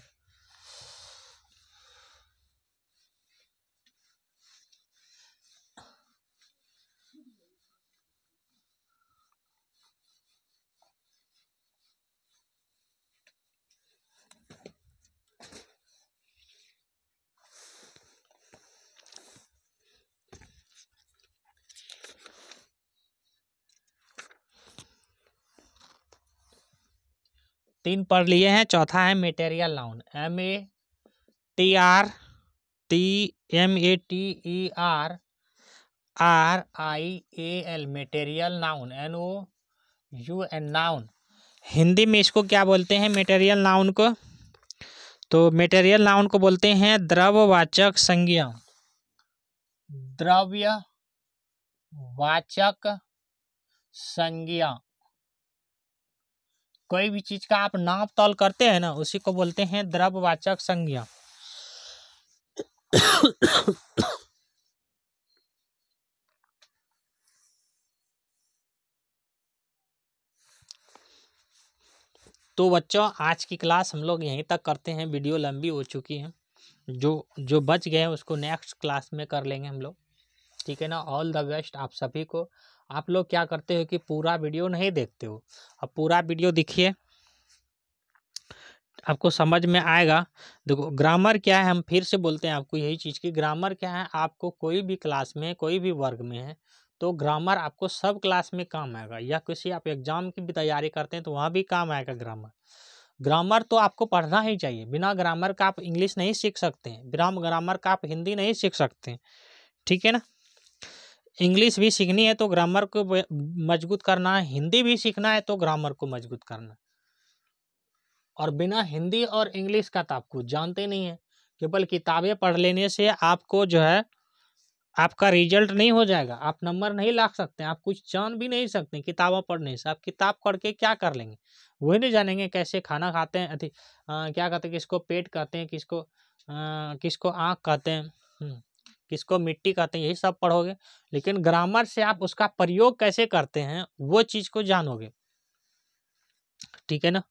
A: तीन पढ़ लिए हैं, चौथा है material noun. METRIAL material noun. NOUN noun. Hindi में इसको क्या बोलते हैं? मेटेरियल नाउन को, तो मेटेरियल नाउन को बोलते हैं द्रव्यवाचक संज्ञा। द्रव्यवाचक संज्ञा। कोई भी चीज का आप नाप तौल करते हैं ना, उसी को बोलते हैं द्रव्यवाचक संज्ञा। तो बच्चों, आज की क्लास हम लोग यहीं तक करते हैं। वीडियो लंबी हो चुकी है। जो बच गए हैं उसको नेक्स्ट क्लास में कर लेंगे हम लोग। ठीक है ना? ऑल द बेस्ट आप सभी को। आप लोग क्या करते हो कि पूरा वीडियो नहीं देखते हो। अब पूरा वीडियो देखिए, आपको समझ में आएगा। देखो ग्रामर क्या है, हम फिर से बोलते हैं आपको यही चीज़ की ग्रामर क्या है। आपको कोई भी क्लास में, कोई भी वर्ग में है तो ग्रामर आपको सब क्लास में काम आएगा, या किसी आप एग्जाम की भी तैयारी करते हैं तो वहाँ भी काम आएगा ग्रामर। ग्रामर तो आपको पढ़ना ही चाहिए, बिना ग्रामर का आप इंग्लिश नहीं सीख सकते हैं, बिना ग्रामर का आप हिंदी नहीं सीख सकते हैं, ठीक है ना। इंग्लिश भी सीखनी है तो ग्रामर को मजबूत करना है, हिंदी भी सीखना है तो ग्रामर को मजबूत करना है। और बिना हिंदी और इंग्लिश का तो आप कुछ जानते नहीं है। केवल किताबें पढ़ लेने से आपको जो है आपका रिजल्ट नहीं हो जाएगा, आप नंबर नहीं ला सकते, आप कुछ जान भी नहीं सकते किताबें पढ़ने से। आप किताब पढ़ के क्या कर लेंगे, वही नहीं जानेंगे कैसे खाना खाते हैं, क्या कहते हैं, किसको पेट कहते हैं, किसको आँख कहते हैं, किसको मिट्टी कहते हैं, यही सब पढ़ोगे। लेकिन ग्रामर से आप उसका प्रयोग कैसे करते हैं वो चीज़ को जानोगे, ठीक है ना।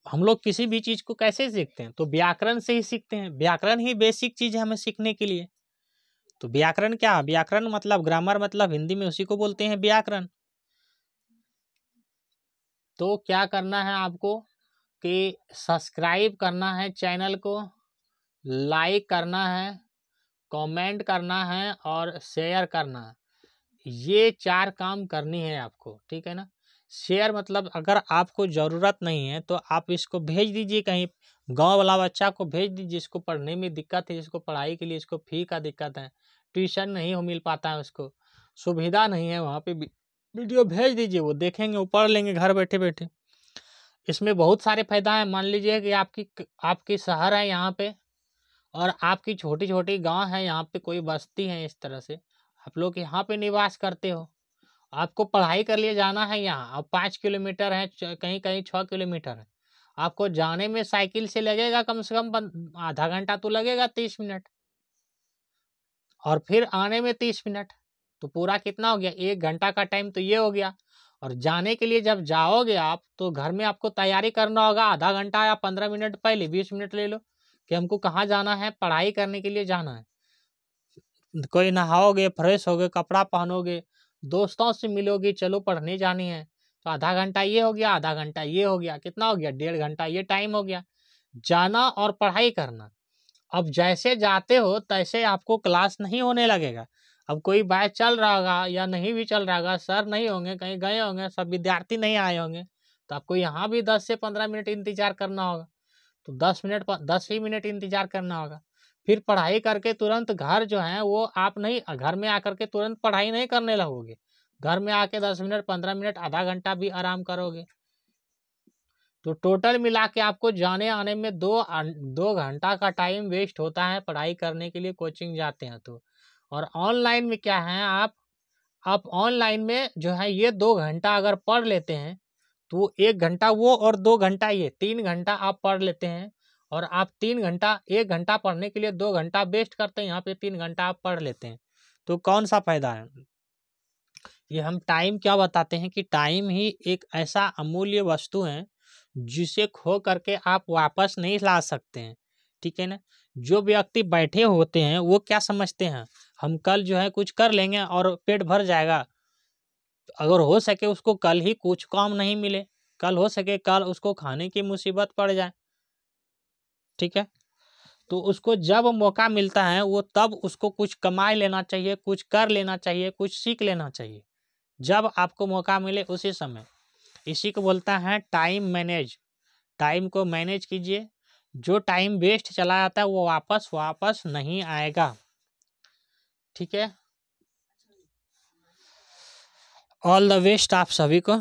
A: हम लोग किसी भी चीज़ को कैसे सीखते हैं, तो व्याकरण से ही सीखते हैं। व्याकरण ही बेसिक चीज़ है हमें सीखने के लिए। तो व्याकरण क्या, व्याकरण मतलब ग्रामर मतलब हिंदी में उसी को बोलते हैं व्याकरण। तो क्या करना है आपको कि सब्सक्राइब करना है चैनल को, लाइक करना है, कमेंट करना है और शेयर करना है। ये 4 काम करनी है आपको, ठीक है ना। शेयर मतलब अगर आपको ज़रूरत नहीं है तो आप इसको भेज दीजिए कहीं, गांव वाला बच्चा को भेज दीजिए जिसको पढ़ने में दिक्कत है, जिसको पढ़ाई के लिए इसको फी का दिक्कत है, ट्यूशन नहीं हो मिल पाता है, उसको सुविधा नहीं है, वहाँ पे वीडियो भेज दीजिए, वो देखेंगे, वो पढ़ लेंगे घर बैठे बैठे। इसमें बहुत सारे फायदा है। मान लीजिए कि आपकी शहर है यहाँ पे और आपकी छोटी छोटी गांव है, यहाँ पे कोई बस्ती है, इस तरह से आप लोग यहाँ पे निवास करते हो, आपको पढ़ाई कर लिए जाना है यहाँ, अब 5 किलोमीटर है, कहीं कहीं 6 किलोमीटर है, आपको जाने में साइकिल से लगेगा कम से कम आधा घंटा तो लगेगा, 30 मिनट, और फिर आने में 30 मिनट, तो पूरा कितना हो गया, 1 घंटा का टाइम तो ये हो गया। और जाने के लिए जब जाओगे आप तो घर में आपको तैयारी करना होगा, आधा घंटा या 15 मिनट पहले, 20 मिनट ले लो कि हमको कहाँ जाना है, पढ़ाई करने के लिए जाना है। कोई नहाओगे, फ्रेश होगे, कपड़ा पहनोगे, दोस्तों से मिलोगे, चलो पढ़ने जानी है, तो आधा घंटा ये हो गया, आधा घंटा ये हो गया, कितना हो गया, 1.5 घंटा ये टाइम हो गया जाना और पढ़ाई करना। अब जैसे जाते हो तैसे आपको क्लास नहीं होने लगेगा। अब कोई बैच चल रहा होगा या नहीं भी चल रहा होगा, सर नहीं होंगे, कहीं गए होंगे, सब विद्यार्थी नहीं आए होंगे, तो आपको यहाँ भी 10 से 15 मिनट इंतजार करना होगा, तो 10 ही मिनट इंतजार करना होगा। फिर पढ़ाई करके तुरंत घर जो है वो आप नहीं, घर में आकर के तुरंत पढ़ाई नहीं करने लगोगे, घर में आके 10 मिनट 15 मिनट आधा घंटा भी आराम करोगे। तो टोटल मिला के आपको जाने आने में 2 घंटा का टाइम वेस्ट होता है पढ़ाई करने के लिए, कोचिंग जाते हैं तो। और ऑनलाइन में क्या है, आप ऑनलाइन में जो है ये 2 घंटा अगर पढ़ लेते हैं तो 1 घंटा वो और 2 घंटा ये, 3 घंटा आप पढ़ लेते हैं। और आप 3 घंटा, 1 घंटा पढ़ने के लिए 2 घंटा वेस्ट करते हैं, यहाँ पे 3 घंटा आप पढ़ लेते हैं, तो कौन सा फायदा है। ये हम टाइम क्या बताते हैं कि टाइम ही एक ऐसा अमूल्य वस्तु है जिसे खो करके आप वापस नहीं ला सकते हैं, ठीक है ना। जो व्यक्ति बैठे होते हैं वो क्या समझते हैं, हम कल जो है कुछ कर लेंगे और पेट भर जाएगा। अगर हो सके उसको कल ही कुछ काम नहीं मिले, कल हो सके कल उसको खाने की मुसीबत पड़ जाए, ठीक है। तो उसको जब मौका मिलता है वो तब उसको कुछ कमा लेना चाहिए, कुछ कर लेना चाहिए, कुछ सीख लेना चाहिए, जब आपको मौका मिले उसी समय। इसी को बोलता है टाइम मैनेज। टाइम को मैनेज कीजिए, जो टाइम वेस्ट चला जाता है वो वापस नहीं आएगा, ठीक है। ऑल द बेस्ट आप सभी को।